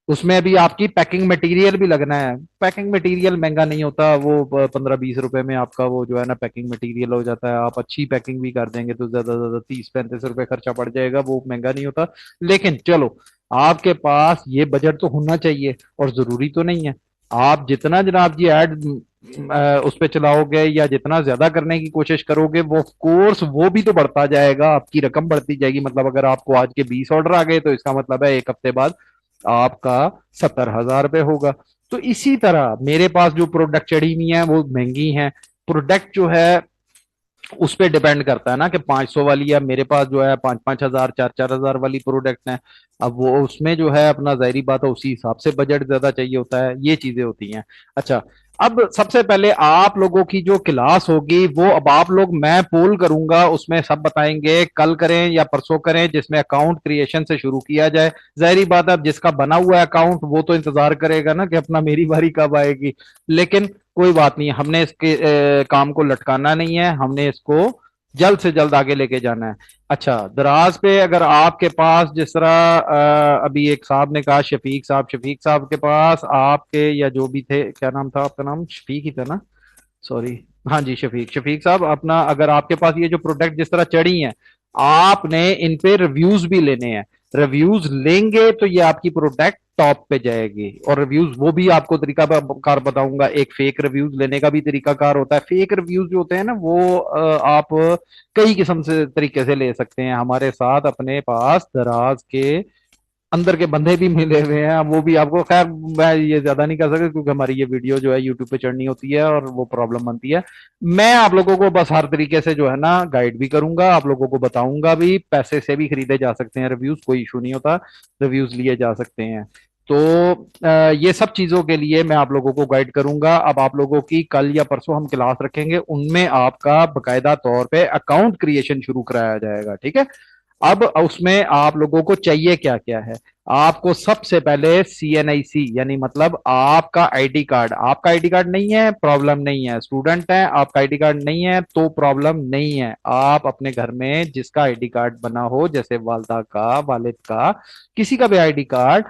उसमें भी आपकी पैकिंग मटेरियल भी लगना है। पैकिंग मटेरियल महंगा नहीं होता, वो 15-20 रुपए में आपका वो जो है ना पैकिंग मटेरियल हो जाता है। आप अच्छी पैकिंग भी कर देंगे तो ज्यादा से ज्यादा 30-35 रुपए खर्चा पड़ जाएगा, वो महंगा नहीं होता। लेकिन चलो, आपके पास ये बजट तो होना चाहिए, और जरूरी तो नहीं है। आप जितना जनाब जी ऐड उस पे चलाओगे या जितना ज्यादा करने की कोशिश करोगे, वो कोर्स वो भी तो बढ़ता जाएगा, आपकी रकम बढ़ती जाएगी। मतलब अगर आपको आज के 20 ऑर्डर आ गए तो इसका मतलब है 1 हफ्ते बाद आपका 70,000 रुपये होगा। तो इसी तरह मेरे पास जो प्रोडक्ट चढ़ी हुई है वो महंगी हैं। प्रोडक्ट जो है उस पर डिपेंड करता है ना कि 500 वाली, या मेरे पास जो है 5-5 हजार 4-4 हजार वाली प्रोडक्ट है। अब वो उसमें जो है अपना जाहरी बात है, उसी हिसाब से बजट ज्यादा चाहिए होता है, ये चीजें होती हैं। अच्छा, अब सबसे पहले आप लोगों की जो क्लास होगी वो अब आप लोग, मैं पोल करूंगा, उसमें सब बताएंगे, कल करें या परसों करें, जिसमें अकाउंट क्रिएशन से शुरू किया जाए। जाहिर बात है, अब जिसका बना हुआ है अकाउंट वो तो इंतजार करेगा ना कि अपना मेरी बारी कब आएगी। लेकिन कोई बात नहीं, हमने इसके काम को लटकाना नहीं है, हमने इसको जल्द से जल्द आगे लेके जाना है। अच्छा, दराज पे अगर आपके पास जिस तरह अभी एक साहब ने कहा, शफीक साहब के पास आपके या जो भी थे, क्या नाम था आपका? नाम शफीक ही था ना? सॉरी, हाँ जी, शफीक साहब, अपना अगर आपके पास ये जो प्रोडक्ट जिस तरह चढ़ी हैं, आपने इन पे रिव्यूज भी लेने हैं। रिव्यूज लेंगे तो ये आपकी प्रोडक्ट टॉप पे जाएगी। और रिव्यूज वो भी आपको तरीका कार बताऊंगा। एक फेक रिव्यूज लेने का भी तरीका कार होता है। फेक रिव्यूज जो होते हैं ना, वो आप कई किस्म से तरीके से ले सकते हैं। हमारे साथ अपने पास दराज के अंदर के बंदे भी मिले हुए हैं, वो भी आपको, खैर मैं ये ज्यादा नहीं कर सकता क्योंकि हमारी ये वीडियो जो है यूट्यूब पे चढ़नी होती है और वो प्रॉब्लम बनती है। मैं आप लोगों को बस हर तरीके से जो है ना गाइड भी करूंगा, आप लोगों को बताऊंगा भी। पैसे से भी खरीदे जा सकते हैं रिव्यूज, कोई इशू नहीं होता, रिव्यूज लिए जा सकते हैं। तो ये सब चीजों के लिए मैं आप लोगों को गाइड करूंगा। अब आप लोगों की कल या परसों हम क्लास रखेंगे, उनमें आपका बकायदा तौर पे अकाउंट क्रिएशन शुरू कराया जाएगा, ठीक है? अब उसमें आप लोगों को चाहिए क्या क्या है? आपको सबसे पहले CNIC, यानी मतलब आपका आईडी कार्ड। आपका आईडी कार्ड नहीं है, प्रॉब्लम नहीं है। स्टूडेंट है, आपका आईडी कार्ड नहीं है तो प्रॉब्लम नहीं है। आप अपने घर में जिसका आईडी कार्ड बना हो, जैसे वालदा का, वालिद का, किसी का भी आईडी कार्ड,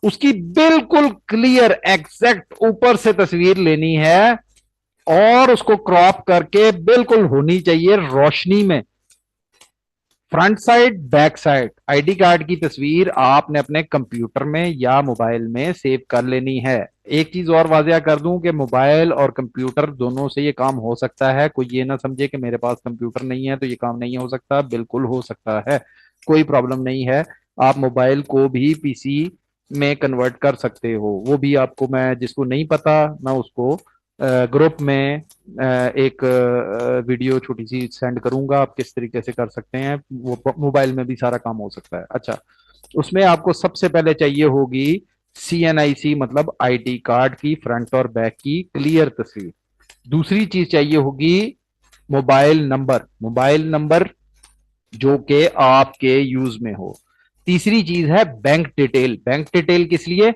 उसकी बिल्कुल क्लियर एग्जैक्ट ऊपर से तस्वीर लेनी है और उसको क्रॉप करके बिल्कुल होनी चाहिए रोशनी में, front side back side. ID card की तस्वीर आपने अपने कंप्यूटर में या मोबाइल में सेव कर लेनी है। एक चीज और वाजिया कर दूं कि मोबाइल और कंप्यूटर दोनों से ये काम हो सकता है। कोई ये ना समझे कि मेरे पास कंप्यूटर नहीं है तो ये काम नहीं हो सकता, बिल्कुल हो सकता है, कोई प्रॉब्लम नहीं है। आप मोबाइल को भी पीसी में कन्वर्ट कर सकते हो। वो भी आपको, मैं जिसको नहीं पता मैं उसको ग्रुप में एक वीडियो छोटी सी सेंड करूंगा, आप किस तरीके से कर सकते हैं। वो मोबाइल में भी सारा काम हो सकता है। अच्छा, उसमें आपको सबसे पहले चाहिए होगी CNIC, मतलब आईडी कार्ड की फ्रंट और बैक की क्लियर तस्वीर। दूसरी चीज चाहिए होगी मोबाइल नंबर, मोबाइल नंबर जो कि आपके यूज में हो। तीसरी चीज है बैंक डिटेल। बैंक डिटेल किस लिए?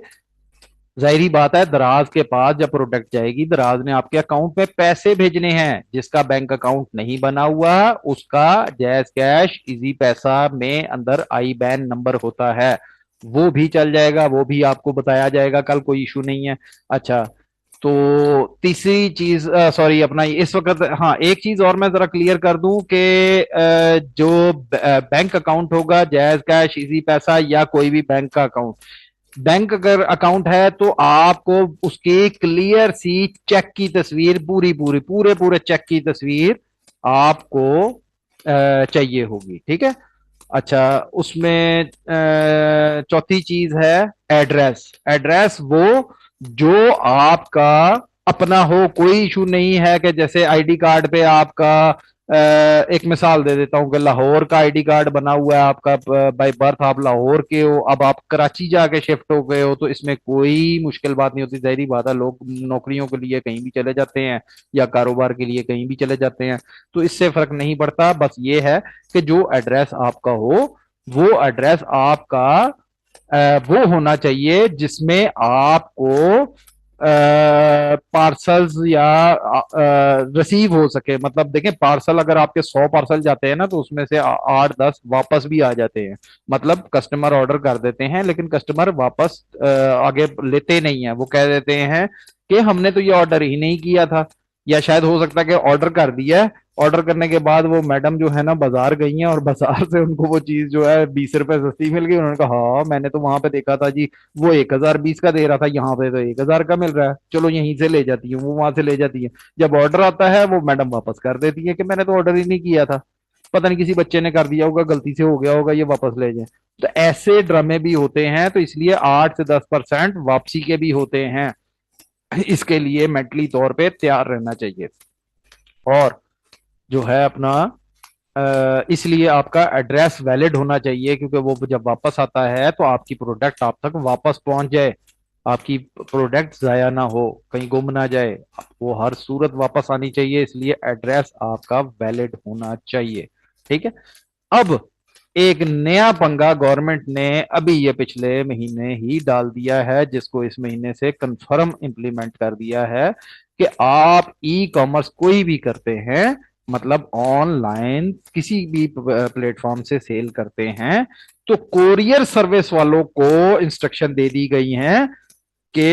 जाहिर बात है, दराज के पास जब प्रोडक्ट जाएगी, दराज ने आपके अकाउंट में पैसे भेजने हैं। जिसका बैंक अकाउंट नहीं बना हुआ उसका जैज कैश इजी पैसा में अंदर IBAN नंबर होता है, वो भी चल जाएगा, वो भी आपको बताया जाएगा कल, कोई इशू नहीं है। अच्छा, तो तीसरी चीज, सॉरी अपना इस वक्त, हाँ एक चीज और मैं जरा क्लियर कर दूं कि जो बैंक अकाउंट होगा, जैज कैश, इजी पैसा या कोई भी बैंक का अकाउंट, बैंक अगर अकाउंट है तो आपको उसकी क्लियर सी चेक की तस्वीर, पूरी पूरी पूरे पूरे चेक की तस्वीर आपको चाहिए होगी, ठीक है? अच्छा, उसमें चौथी चीज है एड्रेस। एड्रेस वो जो आपका अपना हो, कोई इशू नहीं है कि जैसे आईडी कार्ड पे आपका एक मिसाल दे देता हूँ कि लाहौर का आईडी कार्ड बना हुआ है आपका, बाय बर्थ आप लाहौर के हो, अब आप कराची जाके शिफ्ट हो गए हो, तो इसमें कोई मुश्किल बात नहीं होती। जाहिर बात है, लोग नौकरियों के लिए कहीं भी चले जाते हैं या कारोबार के लिए कहीं भी चले जाते हैं, तो इससे फर्क नहीं पड़ता। बस ये है कि जो एड्रेस आपका हो, वो एड्रेस आपका वो होना चाहिए जिसमें आपको पार्सल्स या रिसीव हो सके। मतलब देखें, पार्सल अगर आपके 100 पार्सल जाते हैं ना, तो उसमें से 8-10 वापस भी आ जाते हैं। मतलब कस्टमर ऑर्डर कर देते हैं लेकिन कस्टमर वापस आगे लेते नहीं है, वो कह देते हैं कि हमने तो ये ऑर्डर ही नहीं किया था। या शायद हो सकता है कि ऑर्डर कर दिया है, ऑर्डर करने के बाद वो मैडम जो है ना बाजार गई हैं और बाजार से उनको वो चीज जो है 20 रुपए सस्ती मिल गई। उन्होंने कहा हाँ मैंने तो वहां पे देखा था जी, वो 1020 का दे रहा था, यहाँ पे तो 1000 का मिल रहा है, चलो यहीं से ले जाती हूँ। वो वहां से ले जाती है, जब ऑर्डर आता है वो मैडम वापस कर देती है कि मैंने तो ऑर्डर ही नहीं किया था, पता नहीं किसी बच्चे ने कर दिया होगा, गलती से हो गया होगा, ये वापस ले जाए। तो ऐसे ड्रामे भी होते हैं, तो इसलिए 8 से 10% वापसी के भी होते हैं। इसके लिए मेंटली तौर पे तैयार रहना चाहिए। और जो है अपना इसलिए आपका एड्रेस वैलिड होना चाहिए, क्योंकि वो जब वापस आता है तो आपकी प्रोडक्ट आप तक वापस पहुंच जाए। आपकी प्रोडक्ट जाया ना हो, कहीं गुम ना जाए, वो हर सूरत वापस आनी चाहिए, इसलिए एड्रेस आपका वैलिड होना चाहिए। ठीक है। अब एक नया पंगा गवर्नमेंट ने अभी ये पिछले महीने ही डाल दिया है, जिसको इस महीने से कंफर्म इंप्लीमेंट कर दिया है कि आप ई कॉमर्स कोई भी करते हैं, मतलब ऑनलाइन किसी भी प्लेटफॉर्म से सेल करते हैं, तो कोरियर सर्विस वालों को इंस्ट्रक्शन दे दी गई हैं कि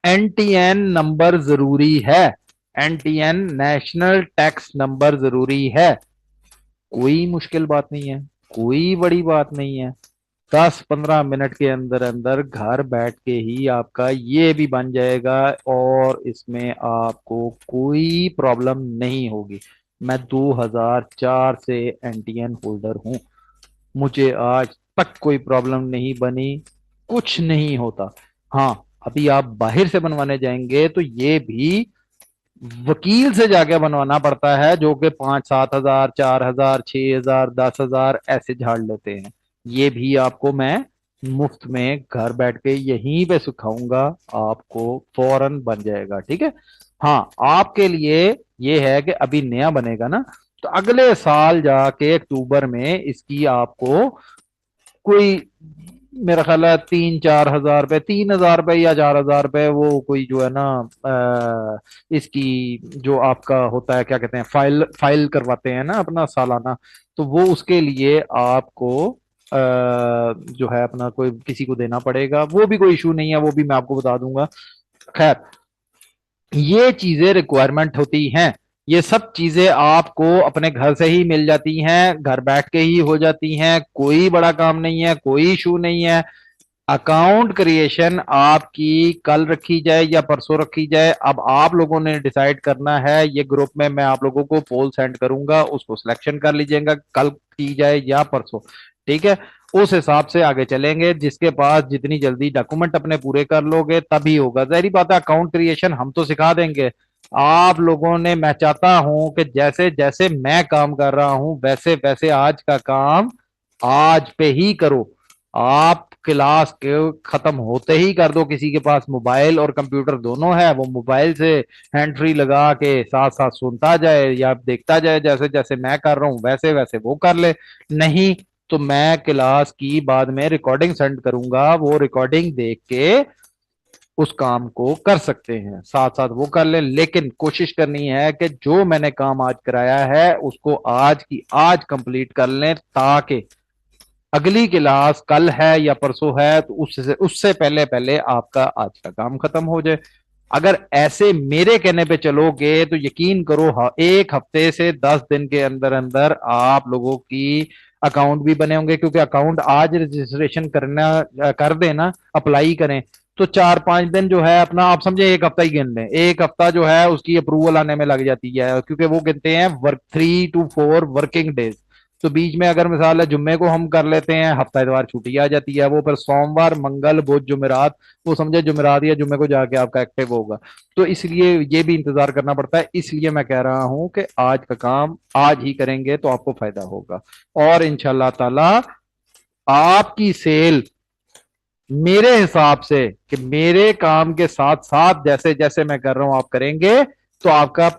एनटीएन नंबर जरूरी है, एनटीएन नेशनल टैक्स नंबर जरूरी है। कोई मुश्किल बात नहीं है, कोई बड़ी बात नहीं है। 10-15 मिनट के अंदर अंदर घर बैठ के ही आपका ये भी बन जाएगा, और इसमें आपको कोई प्रॉब्लम नहीं होगी। मैं 2004 से एनटीएन होल्डर हूं, मुझे आज तक कोई प्रॉब्लम नहीं बनी, कुछ नहीं होता। हाँ, अभी आप बाहर से बनवाने जाएंगे तो ये भी वकील से जाके बनवाना पड़ता है, जो कि 5-7 हजार, 4 हजार, 6 हजार, 10 हजार ऐसे झाड़ लेते हैं। ये भी आपको मैं मुफ्त में घर बैठ के यहीं पे सिखाऊंगा, आपको फौरन बन जाएगा। ठीक है। हाँ, आपके लिए ये है कि अभी नया बनेगा ना, तो अगले साल जाके अक्टूबर में इसकी आपको कोई, मेरा ख्याल है 3-4 हजार रुपए, 3 हजार रुपए या 4 हजार रुपए, वो कोई जो है ना इसकी जो आपका होता है क्या कहते हैं, फाइल फाइल करवाते हैं ना अपना सालाना, तो वो उसके लिए आपको जो है अपना कोई किसी को देना पड़ेगा। वो भी कोई इशू नहीं है, वो भी मैं आपको बता दूंगा। खैर, ये चीजें रिक्वायरमेंट होती हैं, ये सब चीजें आपको अपने घर से ही मिल जाती हैं, घर बैठ के ही हो जाती हैं, कोई बड़ा काम नहीं है, कोई इशू नहीं है। अकाउंट क्रिएशन आपकी कल रखी जाए या परसों रखी जाए, अब आप लोगों ने डिसाइड करना है। ये ग्रुप में मैं आप लोगों को पोल सेंड करूंगा, उसको सिलेक्शन कर लीजिएगा, कल की जाए या परसों। ठीक है। उस हिसाब से आगे चलेंगे, जिसके पास जितनी जल्दी डॉक्यूमेंट अपने पूरे कर लोगे तभी होगा। जाहिर बात है, अकाउंट क्रिएशन हम तो सिखा देंगे आप लोगों ने। मैं चाहता हूं कि जैसे जैसे मैं काम कर रहा हूं वैसे वैसे आज का काम आज पे ही करो। आप क्लास के खत्म होते ही कर दो, किसी के पास मोबाइल और कंप्यूटर दोनों है, वो मोबाइल से हैंड फ्री लगा के साथ साथ सुनता जाए या देखता जाए, जैसे जैसे मैं कर रहा हूं वैसे वैसे वो कर ले। नहीं तो मैं क्लास की बाद में रिकॉर्डिंग सेंड करूंगा, वो रिकॉर्डिंग देख के उस काम को कर सकते हैं, साथ साथ वो कर ले। लेकिन कोशिश करनी है कि जो मैंने काम आज कराया है उसको आज की आज कंप्लीट कर लें, ताकि अगली क्लास कल है या परसों है तो उससे उससे पहले पहले आपका आज का काम खत्म हो जाए। अगर ऐसे मेरे कहने पे चलोगे तो यकीन करो, एक हफ्ते से 10 दिन के अंदर अंदर आप लोगों की अकाउंट भी बने होंगे। क्योंकि अकाउंट आज रजिस्ट्रेशन करना कर देना, अप्लाई करें, तो 4-5 दिन जो है अपना आप समझे, एक हफ्ता ही गिन लें, एक हफ्ता जो है उसकी अप्रूवल आने में लग जाती है, क्योंकि वो गिनते हैं 3 to 4 वर्किंग डेज। तो बीच में अगर मिसाल है जुम्मे को हम कर लेते हैं, हफ्ता इतवार छुट्टी आ जाती है, वो फिर सोमवार मंगल बुध जुमेरात, वो समझे जुमेरात या जुम्मे को जाके आपका एक्टिव होगा। तो इसलिए ये भी इंतजार करना पड़ता है। इसलिए मैं कह रहा हूं कि आज का काम आज ही करेंगे तो आपको फायदा होगा, और इंशाल्लाह ताला आपकी सेल मेरे हिसाब से कि मेरे काम के साथ साथ जैसे जैसे मैं कर रहा हूं आप करेंगे, तो आपका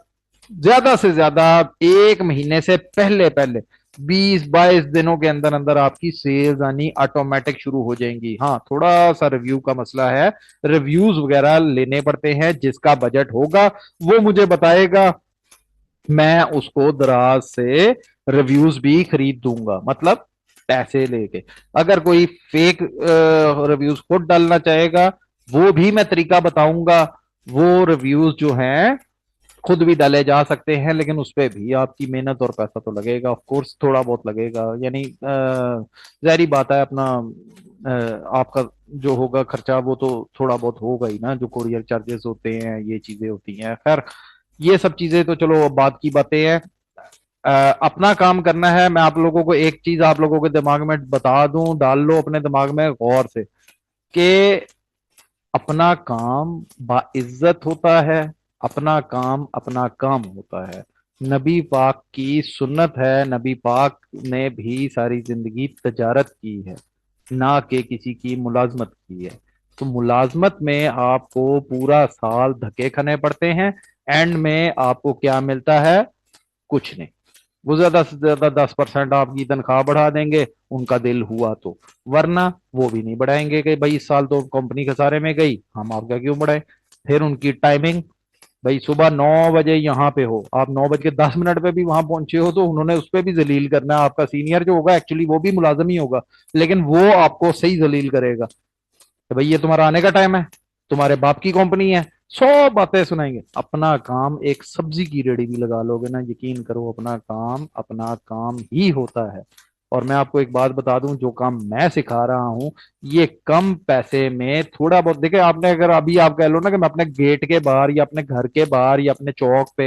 ज्यादा से ज्यादा 1 महीने से पहले पहले 20-22 दिनों के अंदर अंदर आपकी सेल्स आनी ऑटोमेटिक शुरू हो जाएंगी। हाँ, थोड़ा सा रिव्यू का मसला है, रिव्यूज वगैरह लेने पड़ते हैं, जिसका बजट होगा वो मुझे बताएगा, मैं उसको दराज से रिव्यूज भी खरीद दूंगा, मतलब पैसे लेके। अगर कोई फेक रिव्यूज खुद डालना चाहेगा, वो भी मैं तरीका बताऊंगा। वो रिव्यूज जो हैं खुद भी डाले जा सकते हैं, लेकिन उस पे भी आपकी मेहनत और पैसा तो लगेगा, ऑफ कोर्स थोड़ा बहुत लगेगा। यानी जाहिर बात है, अपना आपका जो होगा खर्चा वो तो थोड़ा बहुत होगा ही ना, जो कोरियर चार्जेस होते हैं, ये चीजें होती हैं। खैर, ये सब चीजें तो चलो बात की बातें हैं। अपना काम करना है। मैं आप लोगों को एक चीज आप लोगों के दिमाग में बता दूं, डाल लो अपने दिमाग में गौर से, कि अपना काम बाइज्जत होता है, अपना काम होता है। नबी पाक की सुन्नत है, नबी पाक ने भी सारी जिंदगी तजारत की है, ना कि किसी की मुलाजमत की है। तो मुलाजमत में आपको पूरा साल धक्के खाने पड़ते हैं, एंड में आपको क्या मिलता है? कुछ नहीं। वो ज्यादा से ज्यादा 10% आपकी तनख्वाह बढ़ा देंगे, उनका दिल हुआ तो, वरना वो भी नहीं बढ़ाएंगे कि भाई इस साल तो कंपनी खसारे में गई, हम आपका क्यों बढ़ाएं। फिर उनकी टाइमिंग, भाई सुबह 9 बजे यहाँ पे हो, आप 9:10 पे भी वहां पहुंचे हो, तो उन्होंने उस पर भी जलील करना है। आपका सीनियर जो होगा एक्चुअली वो भी मुलाजम ही होगा, लेकिन वो आपको सही जलील करेगा कि भाई ये तुम्हारा आने का टाइम है, तुम्हारे बाप की कंपनी है, सौ बातें सुनाएंगे। अपना काम एक सब्जी की रेडी भी लगा लोगे ना, यकीन करो अपना काम ही होता है। और मैं आपको एक बात बता दूं, जो काम मैं सिखा रहा हूं ये कम पैसे में थोड़ा बहुत, देखिए आपने अगर अभी आप कह लो ना कि मैं अपने गेट के बाहर या अपने घर के बाहर या अपने चौक पे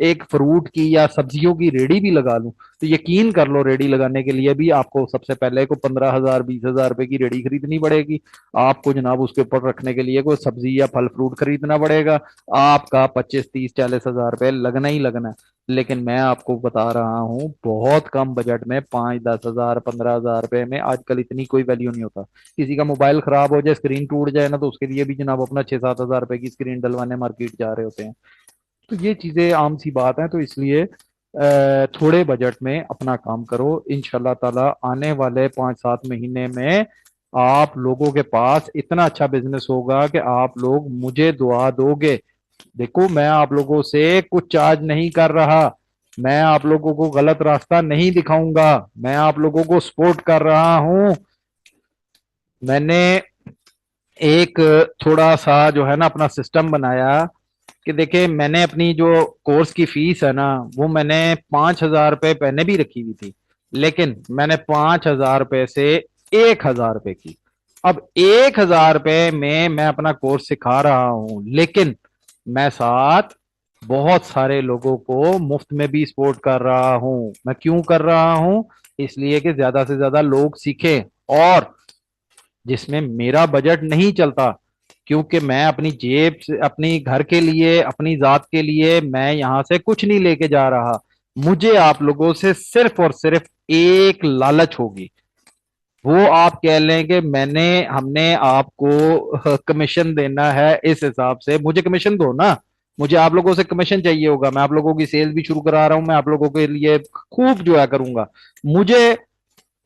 एक फ्रूट की या सब्जियों की रेडी भी लगा लूं, तो यकीन कर लो रेडी लगाने के लिए भी आपको सबसे पहले को 15,000 20,000 रुपए की रेडी खरीदनी पड़ेगी। आपको जनाब उसके ऊपर रखने के लिए कोई सब्जी या फल फ्रूट खरीदना पड़ेगा, आपका 25 30 40 हजार रुपए लगना ही लगना है। लेकिन मैं आपको बता रहा हूँ बहुत कम बजट में 5 10 हजार 15,000 रुपए में आजकल इतनी कोई वैल्यू नहीं होता। किसी का मोबाइल खराब हो जाए, स्क्रीन टूट जाए ना, तो उसके लिए भी जनाब अपना 6 7 हजार रुपए की स्क्रीन डलवाने मार्केट जा रहे होते हैं। तो ये चीजें आम सी बात है, तो इसलिए थोड़े बजट में अपना काम करो। इंशाल्लाह ताला आने वाले 5 7 महीने में आप लोगों के पास इतना अच्छा बिजनेस होगा कि आप लोग मुझे दुआ दोगे। देखो मैं आप लोगों से कुछ चार्ज नहीं कर रहा, मैं आप लोगों को गलत रास्ता नहीं दिखाऊंगा, मैं आप लोगों को सपोर्ट कर रहा हूं। मैंने एक थोड़ा सा जो है ना अपना सिस्टम बनाया कि देखिए मैंने अपनी जो कोर्स की फीस है ना, वो मैंने 5,000 रुपये पहले भी रखी हुई थी, लेकिन मैंने 5,000 रुपये से 1,000 रुपये की। अब 1,000 रुपये में मैं अपना कोर्स सिखा रहा हूं, लेकिन मैं साथ बहुत सारे लोगों को मुफ्त में भी सपोर्ट कर रहा हूं। मैं क्यों कर रहा हूं? इसलिए कि ज्यादा से ज्यादा लोग सीखें, और जिसमें मेरा बजट नहीं चलता, क्योंकि मैं अपनी जेब से, अपनी घर के लिए, अपनी जात के लिए मैं यहां से कुछ नहीं लेके जा रहा। मुझे आप लोगों से सिर्फ और सिर्फ एक लालच होगी, वो आप कह लें कि हमने आपको कमीशन देना है, इस हिसाब से मुझे कमीशन दो ना। मुझे आप लोगों से कमीशन चाहिए होगा, मैं आप लोगों की सेल भी शुरू करा रहा हूं, मैं आप लोगों के लिए खूब जो है करूंगा। मुझे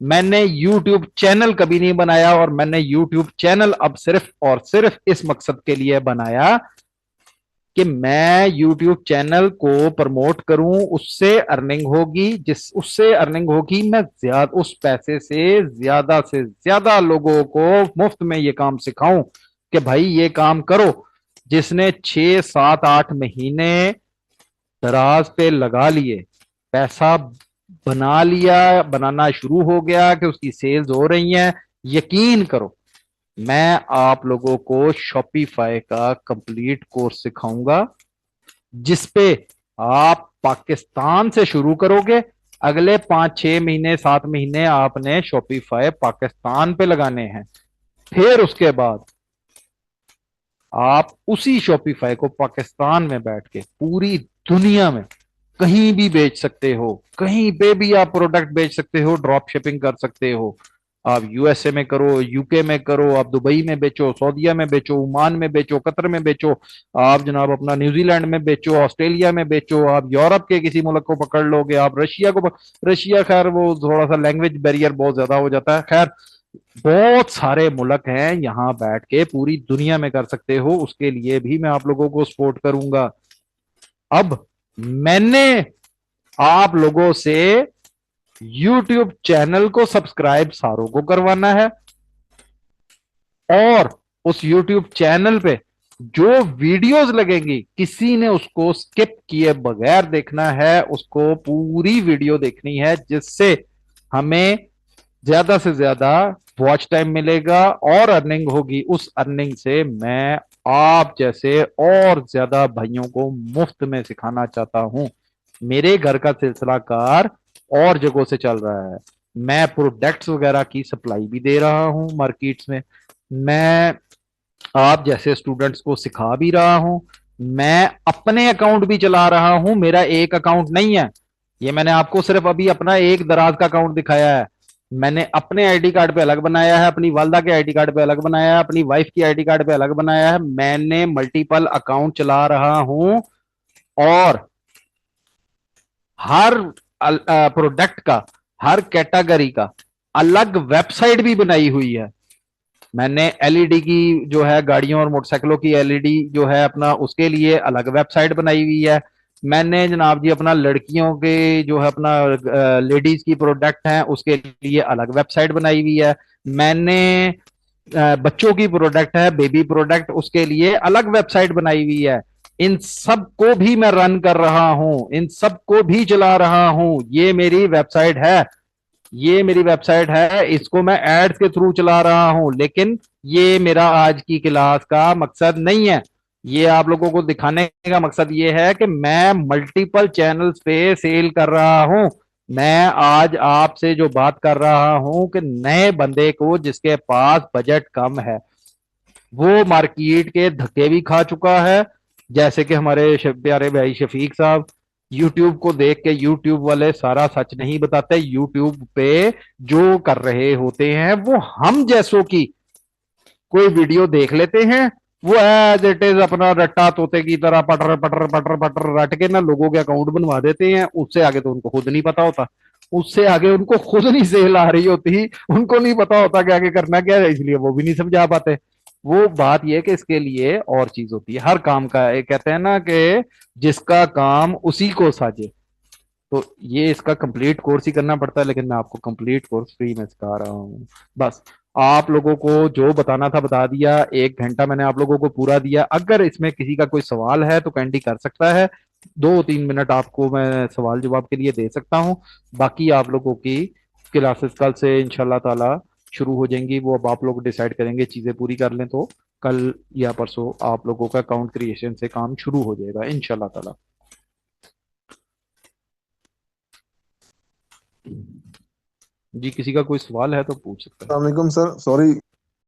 मैंने YouTube चैनल कभी नहीं बनाया, और मैंने YouTube चैनल अब सिर्फ और सिर्फ इस मकसद के लिए बनाया कि मैं YouTube चैनल को प्रमोट करूं, उससे अर्निंग होगी, जिस उससे अर्निंग होगी मैं ज्यादा उस पैसे से ज्यादा लोगों को मुफ्त में ये काम सिखाऊं कि भाई ये काम करो। जिसने 6 7 8 महीने दराज पे लगा लिए, पैसा बना लिया, बनाना शुरू हो गया कि उसकी सेल्स हो रही हैं, यकीन करो मैं आप लोगों को शॉपिफाई का कंप्लीट कोर्स सिखाऊंगा, जिसपे आप पाकिस्तान से शुरू करोगे। अगले 5 6 महीने 7 महीने आपने शॉपिफाई पाकिस्तान पे लगाने हैं, फिर उसके बाद आप उसी शॉपिफाई को पाकिस्तान में बैठ के पूरी दुनिया में कहीं भी बेच सकते हो, कहीं पे भी आप प्रोडक्ट बेच सकते हो, ड्रॉप शिपिंग कर सकते हो। आप यूएसए में करो, यूके में करो, आप दुबई में बेचो, सऊदीया में बेचो, ओमान में बेचो, कतर में बेचो, आप जनाब अपना न्यूजीलैंड में बेचो, ऑस्ट्रेलिया में बेचो, आप यूरोप के किसी मुल्क को पकड़ लोगे, आप रशिया, खैर वो थोड़ा सा लैंग्वेज बैरियर बहुत ज्यादा हो जाता है। खैर बहुत सारे मुल्क हैं, यहाँ बैठ के पूरी दुनिया में कर सकते हो, उसके लिए भी मैं आप लोगों को सपोर्ट करूंगा। अब मैंने आप लोगों से YouTube चैनल को सब्सक्राइब सारों को करवाना है, और उस YouTube चैनल पे जो वीडियोस लगेंगी किसी ने उसको स्किप किए बगैर देखना है, उसको पूरी वीडियो देखनी है, जिससे हमें ज्यादा से ज्यादा वॉच टाइम मिलेगा और अर्निंग होगी। उस अर्निंग से मैं आप जैसे और ज्यादा भाइयों को मुफ्त में सिखाना चाहता हूं। मेरे घर का सिलसिला कार और जगहों से चल रहा है, मैं प्रोडक्ट्स वगैरह की सप्लाई भी दे रहा हूं मार्केट्स में, मैं आप जैसे स्टूडेंट्स को सिखा भी रहा हूं, मैं अपने अकाउंट भी चला रहा हूं। मेरा एक अकाउंट नहीं है, ये मैंने आपको सिर्फ अभी अपना एक दराज का अकाउंट दिखाया है। मैंने अपने आईडी कार्ड पे अलग बनाया है, अपनी वालदा के आईडी कार्ड पे अलग बनाया है, अपनी वाइफ की आईडी कार्ड पे अलग बनाया है। मैंने मल्टीपल अकाउंट चला रहा हूं और हर प्रोडक्ट का, हर कैटेगरी का अलग वेबसाइट भी बनाई हुई है। मैंने एलईडी की जो है गाड़ियों और मोटरसाइकिलों की एलईडी जो है अपना, उसके लिए अलग वेबसाइट बनाई हुई है। मैंने जनाब जी अपना लड़कियों के जो है अपना लेडीज की प्रोडक्ट हैं उसके लिए अलग वेबसाइट बनाई हुई है। मैंने बच्चों की प्रोडक्ट है, बेबी प्रोडक्ट, उसके लिए अलग वेबसाइट बनाई हुई है। इन सब को भी मैं रन कर रहा हूं, इन सब को भी चला रहा हूं। ये मेरी वेबसाइट है, ये मेरी वेबसाइट है, इसको मैं एड्स के थ्रू चला रहा हूं। लेकिन ये मेरा आज की क्लास का मकसद नहीं है। ये आप लोगों को दिखाने का मकसद ये है कि मैं मल्टीपल चैनल्स पे सेल कर रहा हूं। मैं आज आपसे जो बात कर रहा हूं कि नए बंदे को जिसके पास बजट कम है, वो मार्केट के धक्के भी खा चुका है। जैसे कि हमारे प्यारे भाई शफीक साहब, यूट्यूब को देख के यूट्यूब वाले सारा सच नहीं बताते। यूट्यूब पे जो कर रहे होते हैं वो हम जैसों की कोई वीडियो देख लेते हैं, वो एज इट इज अपना रट्टा तोते की तरह पटर पटर पटर पटर रट के ना लोगों के अकाउंट बनवा देते हैं। उससे आगे तो उनको खुद नहीं पता होता, उससे आगे उनको खुद नहीं सेल आ रही होती, उनको नहीं पता होता कि आगे करना क्या है, इसलिए वो भी नहीं समझा पाते। वो बात यह कि इसके लिए और चीज होती है हर काम का, एक कहते हैं ना कि जिसका काम उसी को साजे। तो ये इसका कंप्लीट कोर्स ही करना पड़ता है, लेकिन मैं आपको कंप्लीट कोर्स फ्री में सिखा रहा हूँ। बस आप लोगों को जो बताना था बता दिया, 1 घंटा मैंने आप लोगों को पूरा दिया। अगर इसमें किसी का कोई सवाल है तो कैंडी कर सकता है, 2-3 मिनट आपको मैं सवाल जवाब के लिए दे सकता हूँ। बाकी आप लोगों की क्लासेस कल से इंशाल्लाह ताला शुरू हो जाएंगी। वो अब आप लोग डिसाइड करेंगे, चीजें पूरी कर लें तो कल या परसों आप लोगों का अकाउंट क्रिएशन से काम शुरू हो जाएगा इंशाल्लाह ताला। जी किसी का कोई सवाल है तो पूछ सकता है। अस्सलाम वालेकुम सर, सॉरी